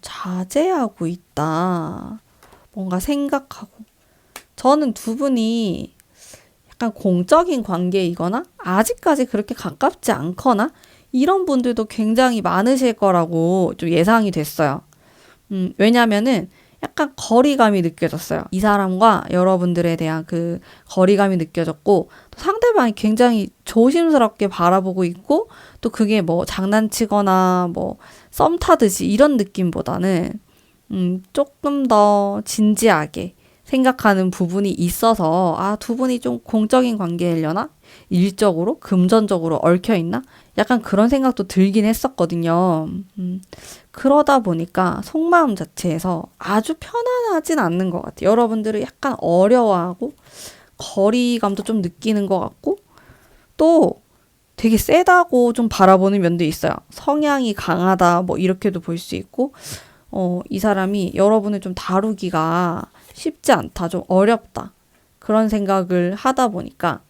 자제하고 있다. 뭔가 생각하고. 저는 두 분이 약간 공적인 관계이거나 아직까지 그렇게 가깝지 않거나 이런 분들도 굉장히 많으실 거라고 좀 예상이 됐어요. 왜냐면은 약간 거리감이 느껴졌어요. 이 사람과 여러분들에 대한 그 거리감이 느껴졌고, 또 상대방이 굉장히 조심스럽게 바라보고 있고, 또 그게 뭐 장난치거나 뭐 썸 타듯이 이런 느낌보다는, 조금 더 진지하게 생각하는 부분이 있어서, 아, 두 분이 좀 공적인 관계이려나? 일적으로? 금전적으로 얽혀 있나? 약간 그런 생각도 들긴 했었거든요. 그러다 보니까 속마음 자체에서 아주 편안하진 않는 것 같아요. 여러분들을 약간 어려워하고 거리감도 좀 느끼는 것 같고 또 되게 세다고 좀 바라보는 면도 있어요. 성향이 강하다 뭐 이렇게도 볼 수 있고 이 사람이 여러분을 좀 다루기가 쉽지 않다. 좀 어렵다. 그런 생각을 하다 보니까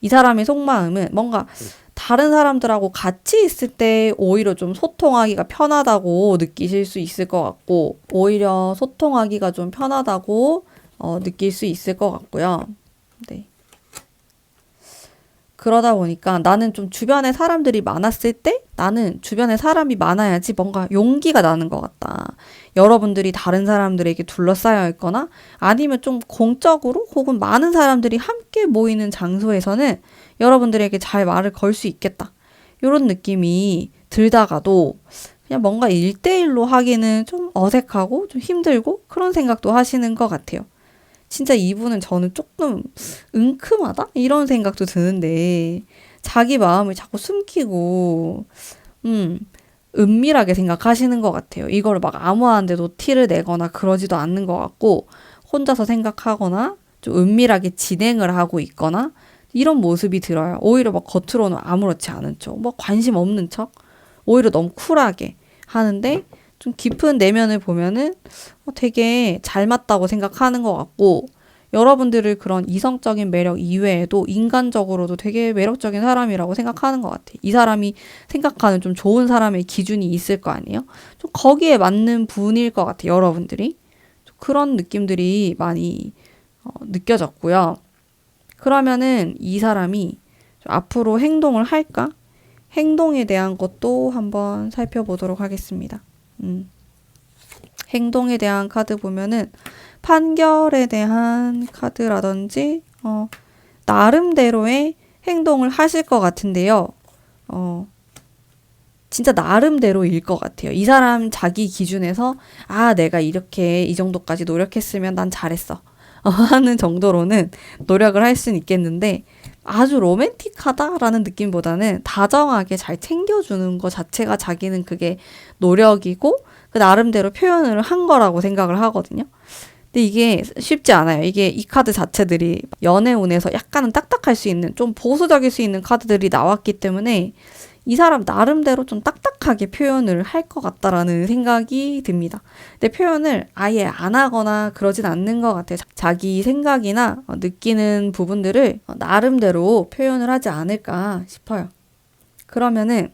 이 사람의 속마음은 뭔가 다른 사람들하고 같이 있을 때 오히려 좀 소통하기가 편하다고 느끼실 수 있을 것 같고, 오히려 소통하기가 좀 편하다고 느낄 수 있을 것 같고요. 네. 그러다 보니까 나는 좀 주변에 사람들이 많았을 때 나는 주변에 사람이 많아야지 뭔가 용기가 나는 것 같다. 여러분들이 다른 사람들에게 둘러싸여 있거나 아니면 좀 공적으로 혹은 많은 사람들이 함께 모이는 장소에서는 여러분들에게 잘 말을 걸 수 있겠다. 이런 느낌이 들다가도 그냥 뭔가 1대1로 하기는 좀 어색하고 좀 힘들고 그런 생각도 하시는 것 같아요. 진짜 이분은 저는 조금 은큼하다? 이런 생각도 드는데, 자기 마음을 자꾸 숨기고, 은밀하게 생각하시는 것 같아요. 이걸 막 아무한테도 티를 내거나 그러지도 않는 것 같고, 혼자서 생각하거나, 좀 은밀하게 진행을 하고 있거나, 이런 모습이 들어요. 오히려 막 겉으로는 아무렇지 않은 척, 뭐 관심 없는 척, 오히려 너무 쿨하게 하는데, 좀 깊은 내면을 보면은 되게 잘 맞다고 생각하는 것 같고, 여러분들을 그런 이성적인 매력 이외에도 인간적으로도 되게 매력적인 사람이라고 생각하는 것 같아요. 이 사람이 생각하는 좀 좋은 사람의 기준이 있을 거 아니에요? 좀 거기에 맞는 분일 것 같아요, 여러분들이. 좀 그런 느낌들이 많이 느껴졌고요. 그러면은 이 사람이 좀 앞으로 행동을 할까? 행동에 대한 것도 한번 살펴보도록 하겠습니다. 행동에 대한 카드 보면은 판결에 대한 카드라든지 나름대로의 행동을 하실 것 같은데요. 진짜 나름대로일 것 같아요. 이 사람 자기 기준에서 아, 내가 이렇게 이 정도까지 노력했으면 난 잘했어. 하는 정도로는 노력을 할 수는 있겠는데 아주 로맨틱하다라는 느낌보다는 다정하게 잘 챙겨주는 것 자체가 자기는 그게 노력이고 그 나름대로 표현을 한 거라고 생각을 하거든요. 근데 이게 쉽지 않아요. 이게 이 카드 자체들이 연애운에서 약간은 딱딱할 수 있는 좀 보수적일 수 있는 카드들이 나왔기 때문에 이 사람 나름대로 좀 딱딱하게 표현을 할 것 같다라는 생각이 듭니다. 근데 표현을 아예 안 하거나 그러진 않는 것 같아요. 자기 생각이나 느끼는 부분들을 나름대로 표현을 하지 않을까 싶어요. 그러면은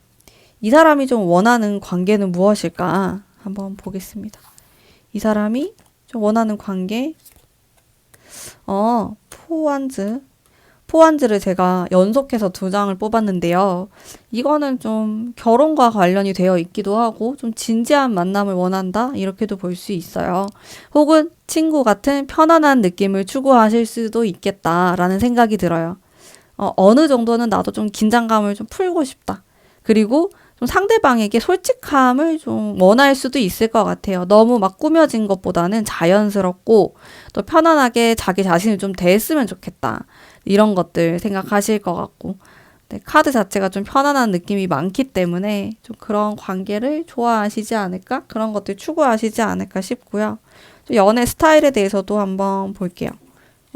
이 사람이 좀 원하는 관계는 무엇일까 한번 보겠습니다. 이 사람이 좀 원하는 관계, 포완즈. 포완즈를 제가 연속해서 2장을 뽑았는데요. 이거는 좀 결혼과 관련이 되어 있기도 하고 좀 진지한 만남을 원한다 이렇게도 볼 수 있어요. 혹은 친구 같은 편안한 느낌을 추구하실 수도 있겠다라는 생각이 들어요. 어느 정도는 나도 좀 긴장감을 좀 풀고 싶다. 그리고 좀 상대방에게 솔직함을 좀 원할 수도 있을 것 같아요. 너무 막 꾸며진 것보다는 자연스럽고 또 편안하게 자기 자신을 좀 대했으면 좋겠다. 이런 것들 생각하실 것 같고. 네, 카드 자체가 좀 편안한 느낌이 많기 때문에 좀 그런 관계를 좋아하시지 않을까? 그런 것들 추구하시지 않을까 싶고요. 좀 연애 스타일에 대해서도 한번 볼게요.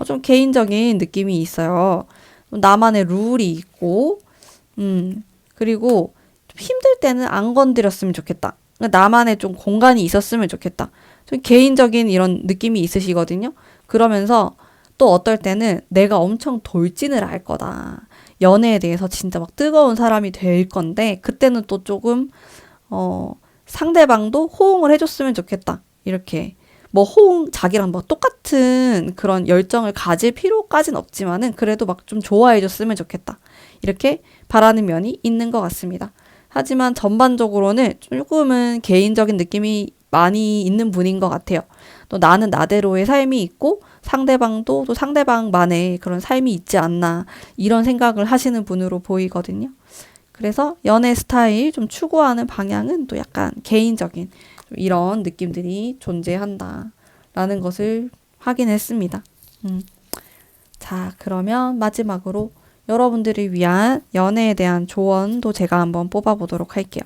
좀 개인적인 느낌이 있어요. 좀 나만의 룰이 있고, 그리고 좀 힘들 때는 안 건드렸으면 좋겠다. 그러니까 나만의 좀 공간이 있었으면 좋겠다. 좀 개인적인 이런 느낌이 있으시거든요. 그러면서 또 어떨 때는 내가 엄청 돌진을 할 거다. 연애에 대해서 진짜 막 뜨거운 사람이 될 건데 그때는 또 조금 상대방도 호응을 해줬으면 좋겠다. 이렇게 자기랑 뭐 똑같은 그런 열정을 가질 필요까지는 없지만은 그래도 막 좀 좋아해줬으면 좋겠다. 이렇게 바라는 면이 있는 것 같습니다. 하지만 전반적으로는 조금은 개인적인 느낌이 많이 있는 분인 것 같아요. 또 나는 나대로의 삶이 있고 상대방도 또 상대방만의 그런 삶이 있지 않나 이런 생각을 하시는 분으로 보이거든요. 그래서 연애 스타일 좀 추구하는 방향은 또 약간 개인적인 이런 느낌들이 존재한다라는 것을 확인했습니다. 자, 그러면 마지막으로 여러분들을 위한 연애에 대한 조언도 제가 한번 뽑아보도록 할게요.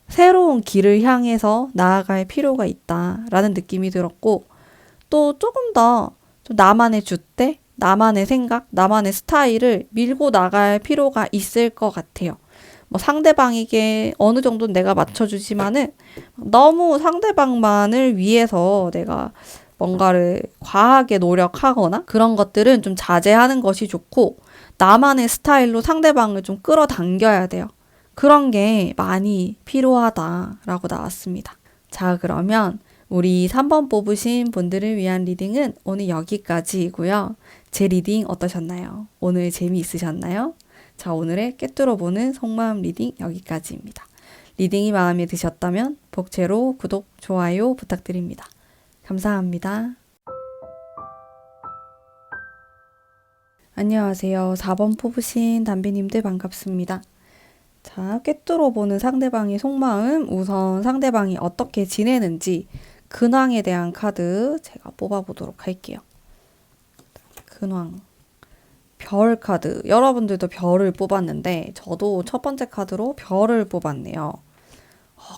새로운 길을 향해서 나아갈 필요가 있다라는 느낌이 들었고, 또 조금 더 나만의 주대, 나만의 생각, 나만의 스타일을 밀고 나갈 필요가 있을 것 같아요. 뭐 상대방에게 어느 정도 내가 맞춰주지만은 너무 상대방만을 위해서 내가 뭔가를 과하게 노력하거나 그런 것들은 좀 자제하는 것이 좋고 나만의 스타일로 상대방을 좀 끌어당겨야 돼요. 그런 게 많이 필요하다라고 나왔습니다. 자, 그러면 우리 3번 뽑으신 분들을 위한 리딩은 오늘 여기까지이고요. 제 리딩 어떠셨나요? 오늘 재미있으셨나요? 자, 오늘의 꿰뚫어보는 속마음 리딩 여기까지입니다. 리딩이 마음에 드셨다면 복채로 구독, 좋아요 부탁드립니다. 감사합니다. 안녕하세요. 4번 뽑으신 담비님들 반갑습니다. 자, 꿰뚫어보는 상대방의 속마음, 우선 상대방이 어떻게 지내는지 근황에 대한 카드 제가 뽑아보도록 할게요. 근황. 별 카드. 여러분들도 별을 뽑았는데 저도 첫 번째 카드로 별을 뽑았네요.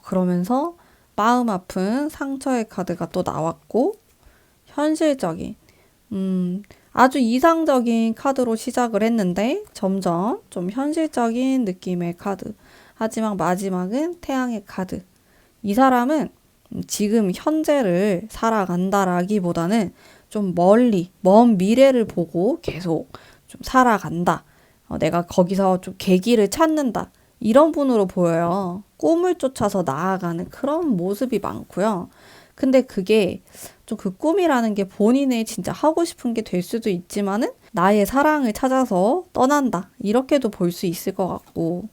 그러면서 마음 아픈 상처의 카드가 또 나왔고 현실적인 아주 이상적인 카드로 시작을 했는데 점점 좀 현실적인 느낌의 카드. 하지만 마지막은 태양의 카드. 이 사람은 지금 현재를 살아간다라기보다는 좀 멀리, 먼 미래를 보고 계속 좀 살아간다. 내가 거기서 좀 계기를 찾는다. 이런 분으로 보여요. 꿈을 쫓아서 나아가는 그런 모습이 많고요. 근데 그게 좀 그 꿈이라는 게 본인의 진짜 하고 싶은 게 될 수도 있지만은 나의 사랑을 찾아서 떠난다. 이렇게도 볼 수 있을 것 같고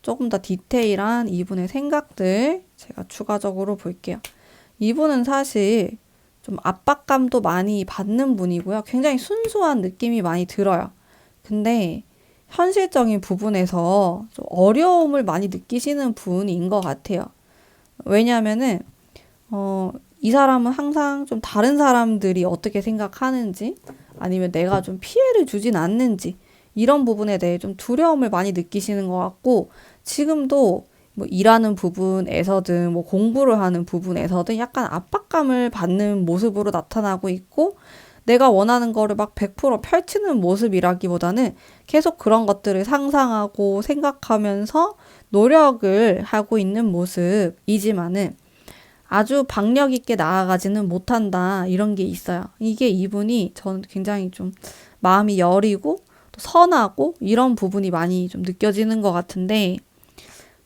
조금 더 디테일한 이분의 생각들 제가 추가적으로 볼게요. 이분은 사실 좀 압박감도 많이 받는 분이고요. 굉장히 순수한 느낌이 많이 들어요. 근데 현실적인 부분에서 좀 어려움을 많이 느끼시는 분인 것 같아요. 왜냐하면은 이 사람은 항상 좀 다른 사람들이 어떻게 생각하는지 아니면 내가 좀 피해를 주진 않는지 이런 부분에 대해 좀 두려움을 많이 느끼시는 것 같고 지금도 뭐 일하는 부분에서든 뭐 공부를 하는 부분에서든 약간 압박감을 받는 모습으로 나타나고 있고 내가 원하는 거를 막 100% 펼치는 모습이라기보다는 계속 그런 것들을 상상하고 생각하면서 노력을 하고 있는 모습이지만은 아주 박력 있게 나아가지는 못한다 이런 게 있어요. 이게 이분이 저는 굉장히 좀 마음이 여리고 또 선하고 이런 부분이 많이 좀 느껴지는 것 같은데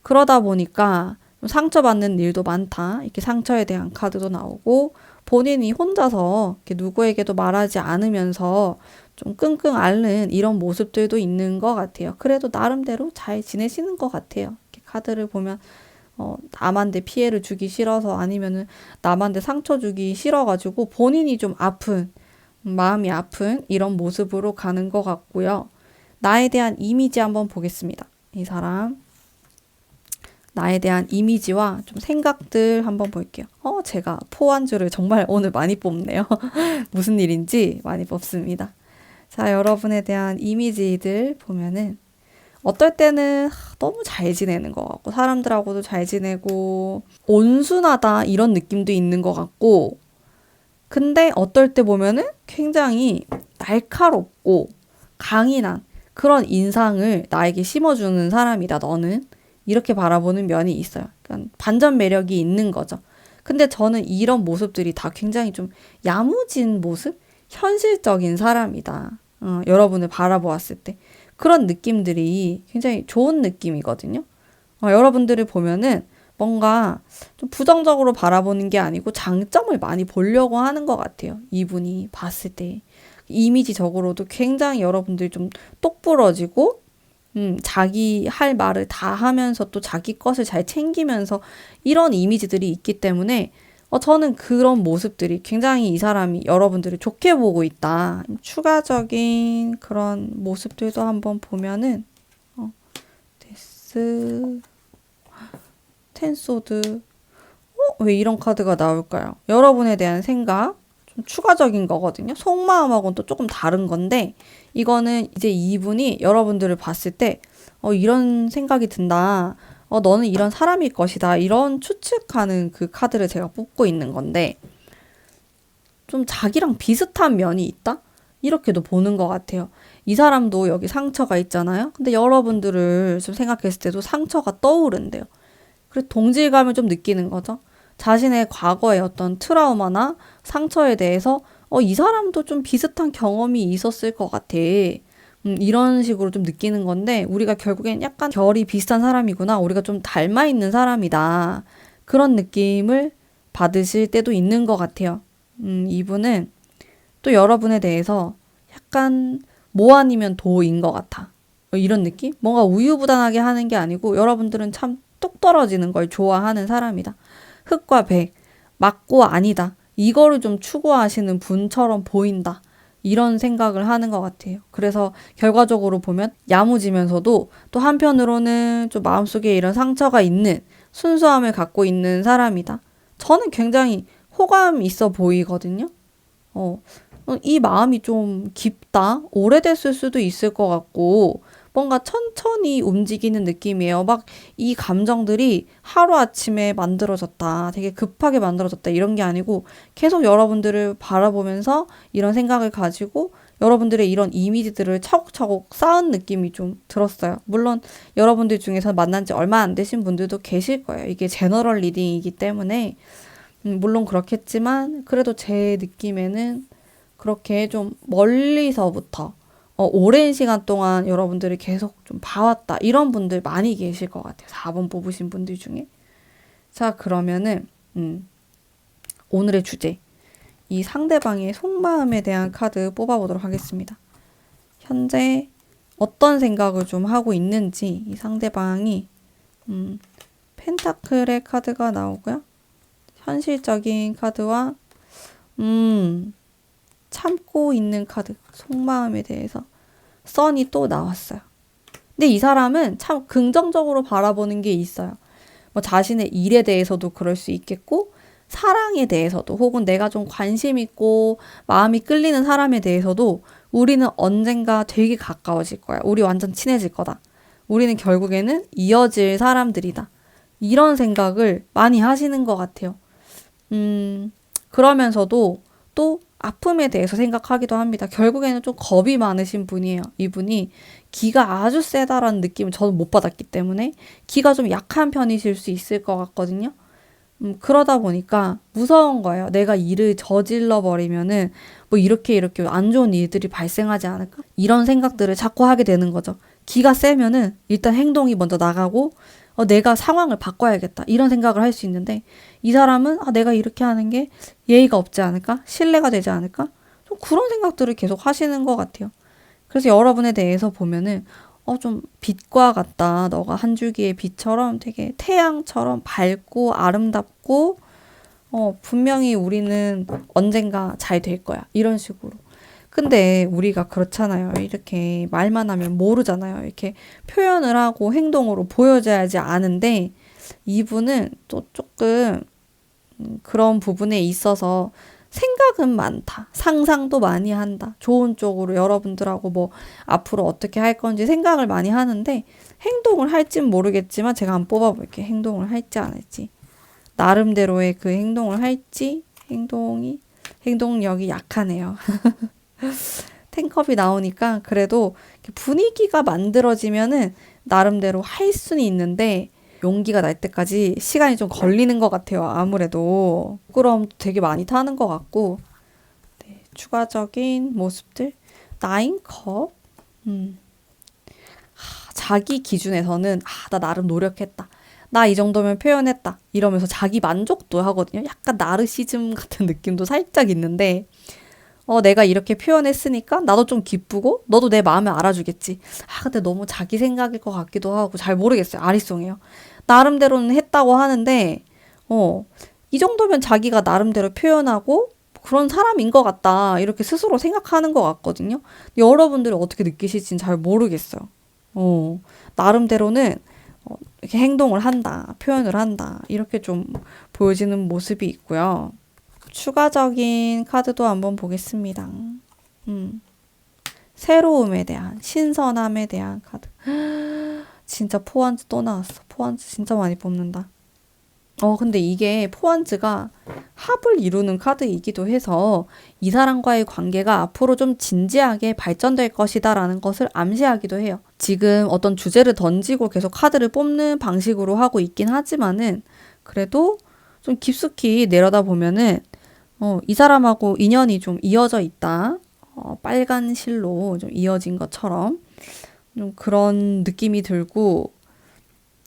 그러다 보니까 좀 상처받는 일도 많다. 이렇게 상처에 대한 카드도 나오고 본인이 혼자서 이렇게 누구에게도 말하지 않으면서 좀 끙끙 앓는 이런 모습들도 있는 것 같아요. 그래도 나름대로 잘 지내시는 것 같아요. 이렇게 카드를 보면 남한테 피해를 주기 싫어서 아니면은 남한테 상처 주기 싫어가지고 본인이 좀 아픈 마음이 아픈 이런 모습으로 가는 것 같고요. 나에 대한 이미지 한번 보겠습니다. 이 사람 나에 대한 이미지와 좀 생각들 한번 볼게요. 제가 포안주를 정말 오늘 많이 뽑네요. 무슨 일인지 많이 뽑습니다. 자, 여러분에 대한 이미지들 보면은 어떨 때는 너무 잘 지내는 것 같고 사람들하고도 잘 지내고 온순하다 이런 느낌도 있는 것 같고 근데 어떨 때 보면은 굉장히 날카롭고 강인한 그런 인상을 나에게 심어주는 사람이다 너는 이렇게 바라보는 면이 있어요. 그러니까 반전 매력이 있는 거죠. 근데 저는 이런 모습들이 다 굉장히 좀 야무진 모습? 현실적인 사람이다. 여러분을 바라보았을 때. 그런 느낌들이 굉장히 좋은 느낌이거든요. 여러분들을 보면은 뭔가 좀 부정적으로 바라보는 게 아니고 장점을 많이 보려고 하는 것 같아요. 이분이 봤을 때. 이미지적으로도 굉장히 여러분들이 좀 똑부러지고, 자기 할 말을 다 하면서 또 자기 것을 잘 챙기면서 이런 이미지들이 있기 때문에 저는 그런 모습들이 굉장히 이 사람이 여러분들을 좋게 보고 있다. 추가적인 그런 모습들도 한번 보면은, 데스, 텐소드, 왜 이런 카드가 나올까요? 여러분에 대한 생각, 좀 추가적인 거거든요. 속마음하고는 또 조금 다른 건데, 이거는 이제 이분이 여러분들을 봤을 때, 이런 생각이 든다. 너는 이런 사람일 것이다. 이런 추측하는 그 카드를 제가 뽑고 있는 건데, 좀 자기랑 비슷한 면이 있다? 이렇게도 보는 것 같아요. 이 사람도 여기 상처가 있잖아요. 근데 여러분들을 좀 생각했을 때도 상처가 떠오른대요. 그리고 동질감을 좀 느끼는 거죠. 자신의 과거의 어떤 트라우마나 상처에 대해서 이 사람도 좀 비슷한 경험이 있었을 것 같아. 이런 식으로 좀 느끼는 건데 우리가 결국엔 약간 결이 비슷한 사람이구나. 우리가 좀 닮아 있는 사람이다. 그런 느낌을 받으실 때도 있는 것 같아요. 이분은 또 여러분에 대해서 약간 뭐 아니면 도인 것 같아. 이런 느낌? 뭔가 우유부단하게 하는 게 아니고 여러분들은 참 뚝 떨어지는 걸 좋아하는 사람이다. 흑과 백, 맞고 아니다. 이거를 좀 추구하시는 분처럼 보인다. 이런 생각을 하는 것 같아요. 그래서 결과적으로 보면 야무지면서도 또 한편으로는 좀 마음속에 이런 상처가 있는 순수함을 갖고 있는 사람이다. 저는 굉장히 호감 있어 보이거든요. 이 마음이 좀 깊다? 오래됐을 수도 있을 것 같고, 뭔가 천천히 움직이는 느낌이에요. 막 이 감정들이 하루아침에 만들어졌다. 되게 급하게 만들어졌다. 이런 게 아니고, 계속 여러분들을 바라보면서 이런 생각을 가지고, 여러분들의 이런 이미지들을 차곡차곡 쌓은 느낌이 좀 들었어요. 물론 여러분들 중에서 만난 지 얼마 안 되신 분들도 계실 거예요. 이게 제너럴 리딩이기 때문에, 물론 그렇겠지만, 그래도 제 느낌에는 그렇게 좀 멀리서부터 오랜 시간 동안 여러분들이 계속 좀 봐왔다. 이런 분들 많이 계실 것 같아요. 4번 뽑으신 분들 중에. 자, 그러면은 오늘의 주제. 이 상대방의 속마음에 대한 카드 뽑아보도록 하겠습니다. 현재 어떤 생각을 좀 하고 있는지 이 상대방이 펜타클의 카드가 나오고요. 현실적인 카드와 참고 있는 카드, 속마음에 대해서 선이 또 나왔어요. 근데 이 사람은 참 긍정적으로 바라보는 게 있어요. 뭐 자신의 일에 대해서도 그럴 수 있겠고, 사랑에 대해서도, 혹은 내가 좀 관심 있고 마음이 끌리는 사람에 대해서도 우리는 언젠가 되게 가까워질 거야. 우리 완전 친해질 거다. 우리는 결국에는 이어질 사람들이다. 이런 생각을 많이 하시는 것 같아요. 그러면서도 또 아픔에 대해서 생각하기도 합니다. 결국에는 좀 겁이 많으신 분이에요. 이분이 기가 아주 세다라는 느낌을 저는 못 받았기 때문에 기가 좀 약한 편이실 수 있을 것 같거든요. 그러다 보니까 무서운 거예요. 내가 일을 저질러 버리면은 뭐 이렇게 안 좋은 일들이 발생하지 않을까? 이런 생각들을 자꾸 하게 되는 거죠. 기가 세면은 일단 행동이 먼저 나가고 내가 상황을 바꿔야겠다. 이런 생각을 할 수 있는데 이 사람은 내가 이렇게 하는 게 예의가 없지 않을까? 신뢰가 되지 않을까? 좀 그런 생각들을 계속 하시는 것 같아요. 그래서 여러분에 대해서 보면은 좀 빛과 같다. 너가 한 줄기의 빛처럼 되게 태양처럼 밝고 아름답고 분명히 우리는 언젠가 잘 될 거야. 이런 식으로. 근데 우리가 그렇잖아요. 이렇게 말만 하면 모르잖아요. 이렇게 표현을 하고 행동으로 보여줘야지 아는데 이분은 또 조금 그런 부분에 있어서 생각은 많다. 상상도 많이 한다. 좋은 쪽으로 여러분들하고 뭐 앞으로 어떻게 할 건지 생각을 많이 하는데 행동을 할진 모르겠지만 제가 한번 뽑아볼게요. 행동을 할지 안 할지. 나름대로의 그 행동을 할지 행동력이 약하네요. 텐컵이 나오니까 그래도 분위기가 만들어지면은 나름대로 할 수는 있는데 용기가 날 때까지 시간이 좀 걸리는 것 같아요. 아무래도 부끄러움도 되게 많이 타는 것 같고 네, 추가적인 모습들 나인컵 자기 기준에서는 나 나름 노력했다. 나 이 정도면 표현했다. 이러면서 자기 만족도 하거든요. 약간 나르시즘 같은 느낌도 살짝 있는데, 내가 이렇게 표현했으니까 나도 좀 기쁘고 너도 내 마음을 알아주겠지. 근데 너무 자기 생각일 것 같기도 하고 잘 모르겠어요. 아리송해요. 나름대로는 했다고 하는데 이 정도면 자기가 나름대로 표현하고 그런 사람인 것 같다. 이렇게 스스로 생각하는 것 같거든요. 여러분들이 어떻게 느끼실지는 잘 모르겠어요. 나름대로는 이렇게 행동을 한다. 표현을 한다. 이렇게 좀 보여지는 모습이 있고요. 추가적인 카드도 한번 보겠습니다. 새로움에 대한, 신선함에 대한 카드. 진짜 포환즈 또 나왔어. 포환즈 진짜 많이 뽑는다. 근데 이게 포환즈가 합을 이루는 카드이기도 해서 이 사람과의 관계가 앞으로 좀 진지하게 발전될 것이다 라는 것을 암시하기도 해요. 지금 어떤 주제를 던지고 계속 카드를 뽑는 방식으로 하고 있긴 하지만은 그래도 좀 깊숙이 내려다보면은 이 사람하고 인연이 좀 이어져 있다. 빨간 실로 좀 이어진 것처럼 좀 그런 느낌이 들고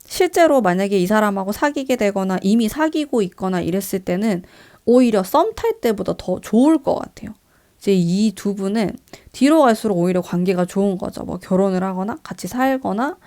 실제로 만약에 이 사람하고 사귀게 되거나 이미 사귀고 있거나 이랬을 때는 오히려 썸 탈 때보다 더 좋을 것 같아요. 이제 이 두 분은 뒤로 갈수록 오히려 관계가 좋은 거죠. 뭐 결혼을 하거나 같이 살거나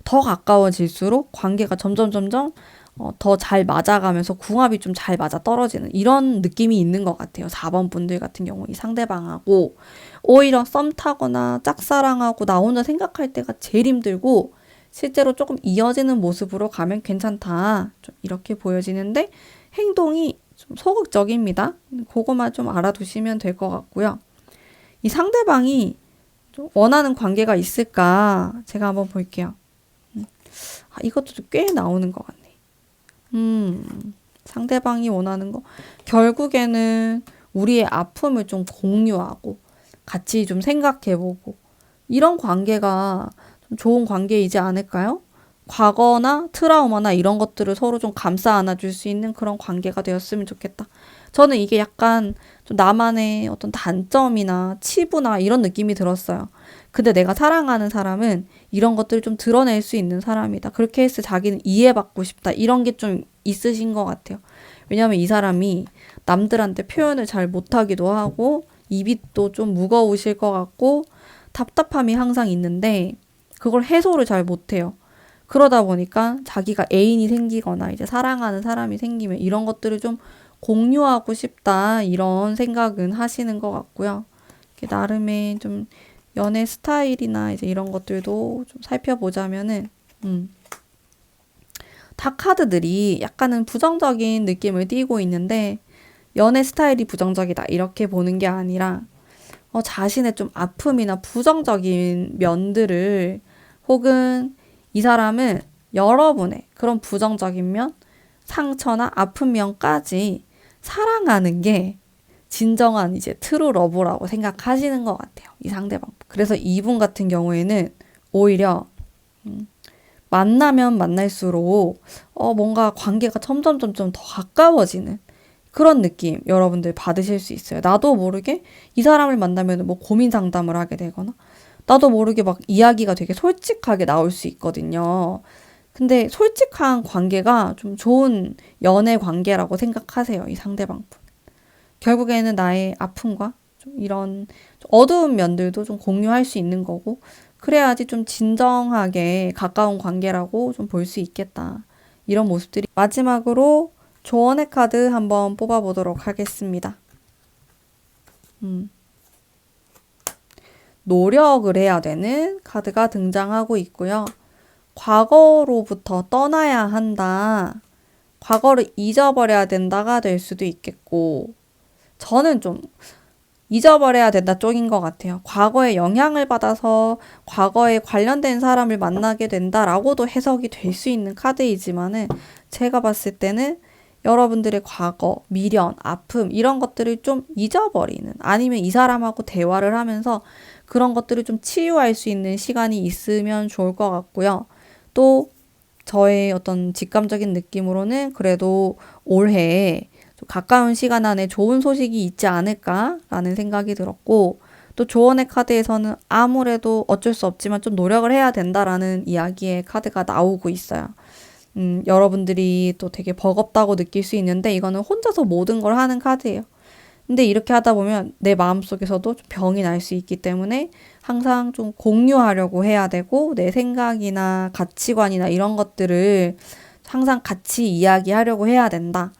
더 가까워질수록 관계가 점점 더 잘 맞아가면서 궁합이 좀 잘 맞아 떨어지는 이런 느낌이 있는 것 같아요. 4번 분들 같은 경우 이 상대방하고 오히려 썸 타거나 짝사랑하고 나 혼자 생각할 때가 제일 힘들고 실제로 조금 이어지는 모습으로 가면 괜찮다. 좀 이렇게 보여지는데 행동이 좀 소극적입니다. 그거만 좀 알아두시면 될 것 같고요. 이 상대방이 좀 원하는 관계가 있을까? 제가 한번 볼게요. 이것도 꽤 나오는 것 같네. 상대방이 원하는 거. 결국에는 우리의 아픔을 좀 공유하고 같이 좀 생각해보고 이런 관계가 좀 좋은 관계이지 않을까요? 과거나 트라우마나 이런 것들을 서로 좀 감싸 안아줄 수 있는 그런 관계가 되었으면 좋겠다. 저는 이게 약간 좀 나만의 어떤 단점이나 치부나 이런 느낌이 들었어요. 근데 내가 사랑하는 사람은 이런 것들을 좀 드러낼 수 있는 사람이다. 그렇게 해서 자기는 이해받고 싶다. 이런 게 좀 있으신 것 같아요. 왜냐하면 이 사람이 남들한테 표현을 잘 못하기도 하고 입이 또 좀 무거우실 것 같고 답답함이 항상 있는데 그걸 해소를 잘 못해요. 그러다 보니까 자기가 애인이 생기거나 이제 사랑하는 사람이 생기면 이런 것들을 좀 공유하고 싶다 이런 생각은 하시는 것 같고요. 나름의 좀 연애 스타일이나 이제 이런 것들도 좀 살펴보자면은 다 카드들이 약간은 부정적인 느낌을 띠고 있는데 연애 스타일이 부정적이다 이렇게 보는 게 아니라 자신의 좀 아픔이나 부정적인 면들을 혹은 이 사람은 여러분의 그런 부정적인 면, 상처나 아픈 면까지 사랑하는 게 진정한 이제 트루 러브라고 생각하시는 것 같아요. 이 상대방. 그래서 이분 같은 경우에는 오히려 만나면 만날수록 뭔가 관계가 점점 더 가까워지는 그런 느낌 여러분들 받으실 수 있어요. 나도 모르게 이 사람을 만나면 뭐 고민 상담을 하게 되거나 나도 모르게 막 이야기가 되게 솔직하게 나올 수 있거든요. 근데 솔직한 관계가 좀 좋은 연애 관계라고 생각하세요. 이 상대방 분. 결국에는 나의 아픔과 좀 이런 좀 어두운 면들도 좀 공유할 수 있는 거고 그래야지 좀 진정하게 가까운 관계라고 좀 볼 수 있겠다. 이런 모습들이 마지막으로 조언의 카드 한번 뽑아보도록 하겠습니다. 노력을 해야 되는 카드가 등장하고 있고요. 과거로부터 떠나야 한다. 과거를 잊어버려야 된다가 될 수도 있겠고 저는 좀 잊어버려야 된다 쪽인 것 같아요. 과거에 영향을 받아서 과거에 관련된 사람을 만나게 된다라고도 해석이 될 수 있는 카드이지만은 제가 봤을 때는 여러분들의 과거, 미련, 아픔 이런 것들을 좀 잊어버리는 아니면 이 사람하고 대화를 하면서 그런 것들을 좀 치유할 수 있는 시간이 있으면 좋을 것 같고요. 또 저의 어떤 직감적인 느낌으로는 그래도 올해 좀 가까운 시간 안에 좋은 소식이 있지 않을까라는 생각이 들었고 또 조언의 카드에서는 아무래도 어쩔 수 없지만 좀 노력을 해야 된다라는 이야기의 카드가 나오고 있어요. 여러분들이 또 되게 버겁다고 느낄 수 있는데 이거는 혼자서 모든 걸 하는 카드예요. 근데 이렇게 하다 보면 내 마음속에서도 좀 병이 날 수 있기 때문에 항상 좀 공유하려고 해야 되고 내 생각이나 가치관이나 이런 것들을 항상 같이 이야기하려고 해야 된다.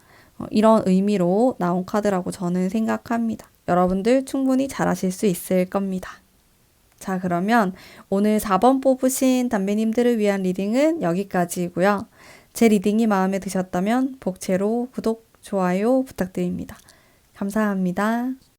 이런 의미로 나온 카드라고 저는 생각합니다. 여러분들 충분히 잘하실 수 있을 겁니다. 자, 그러면 오늘 4번 뽑으신 담배님들을 위한 리딩은 여기까지고요. 제 리딩이 마음에 드셨다면 복채로 구독, 좋아요 부탁드립니다. 감사합니다.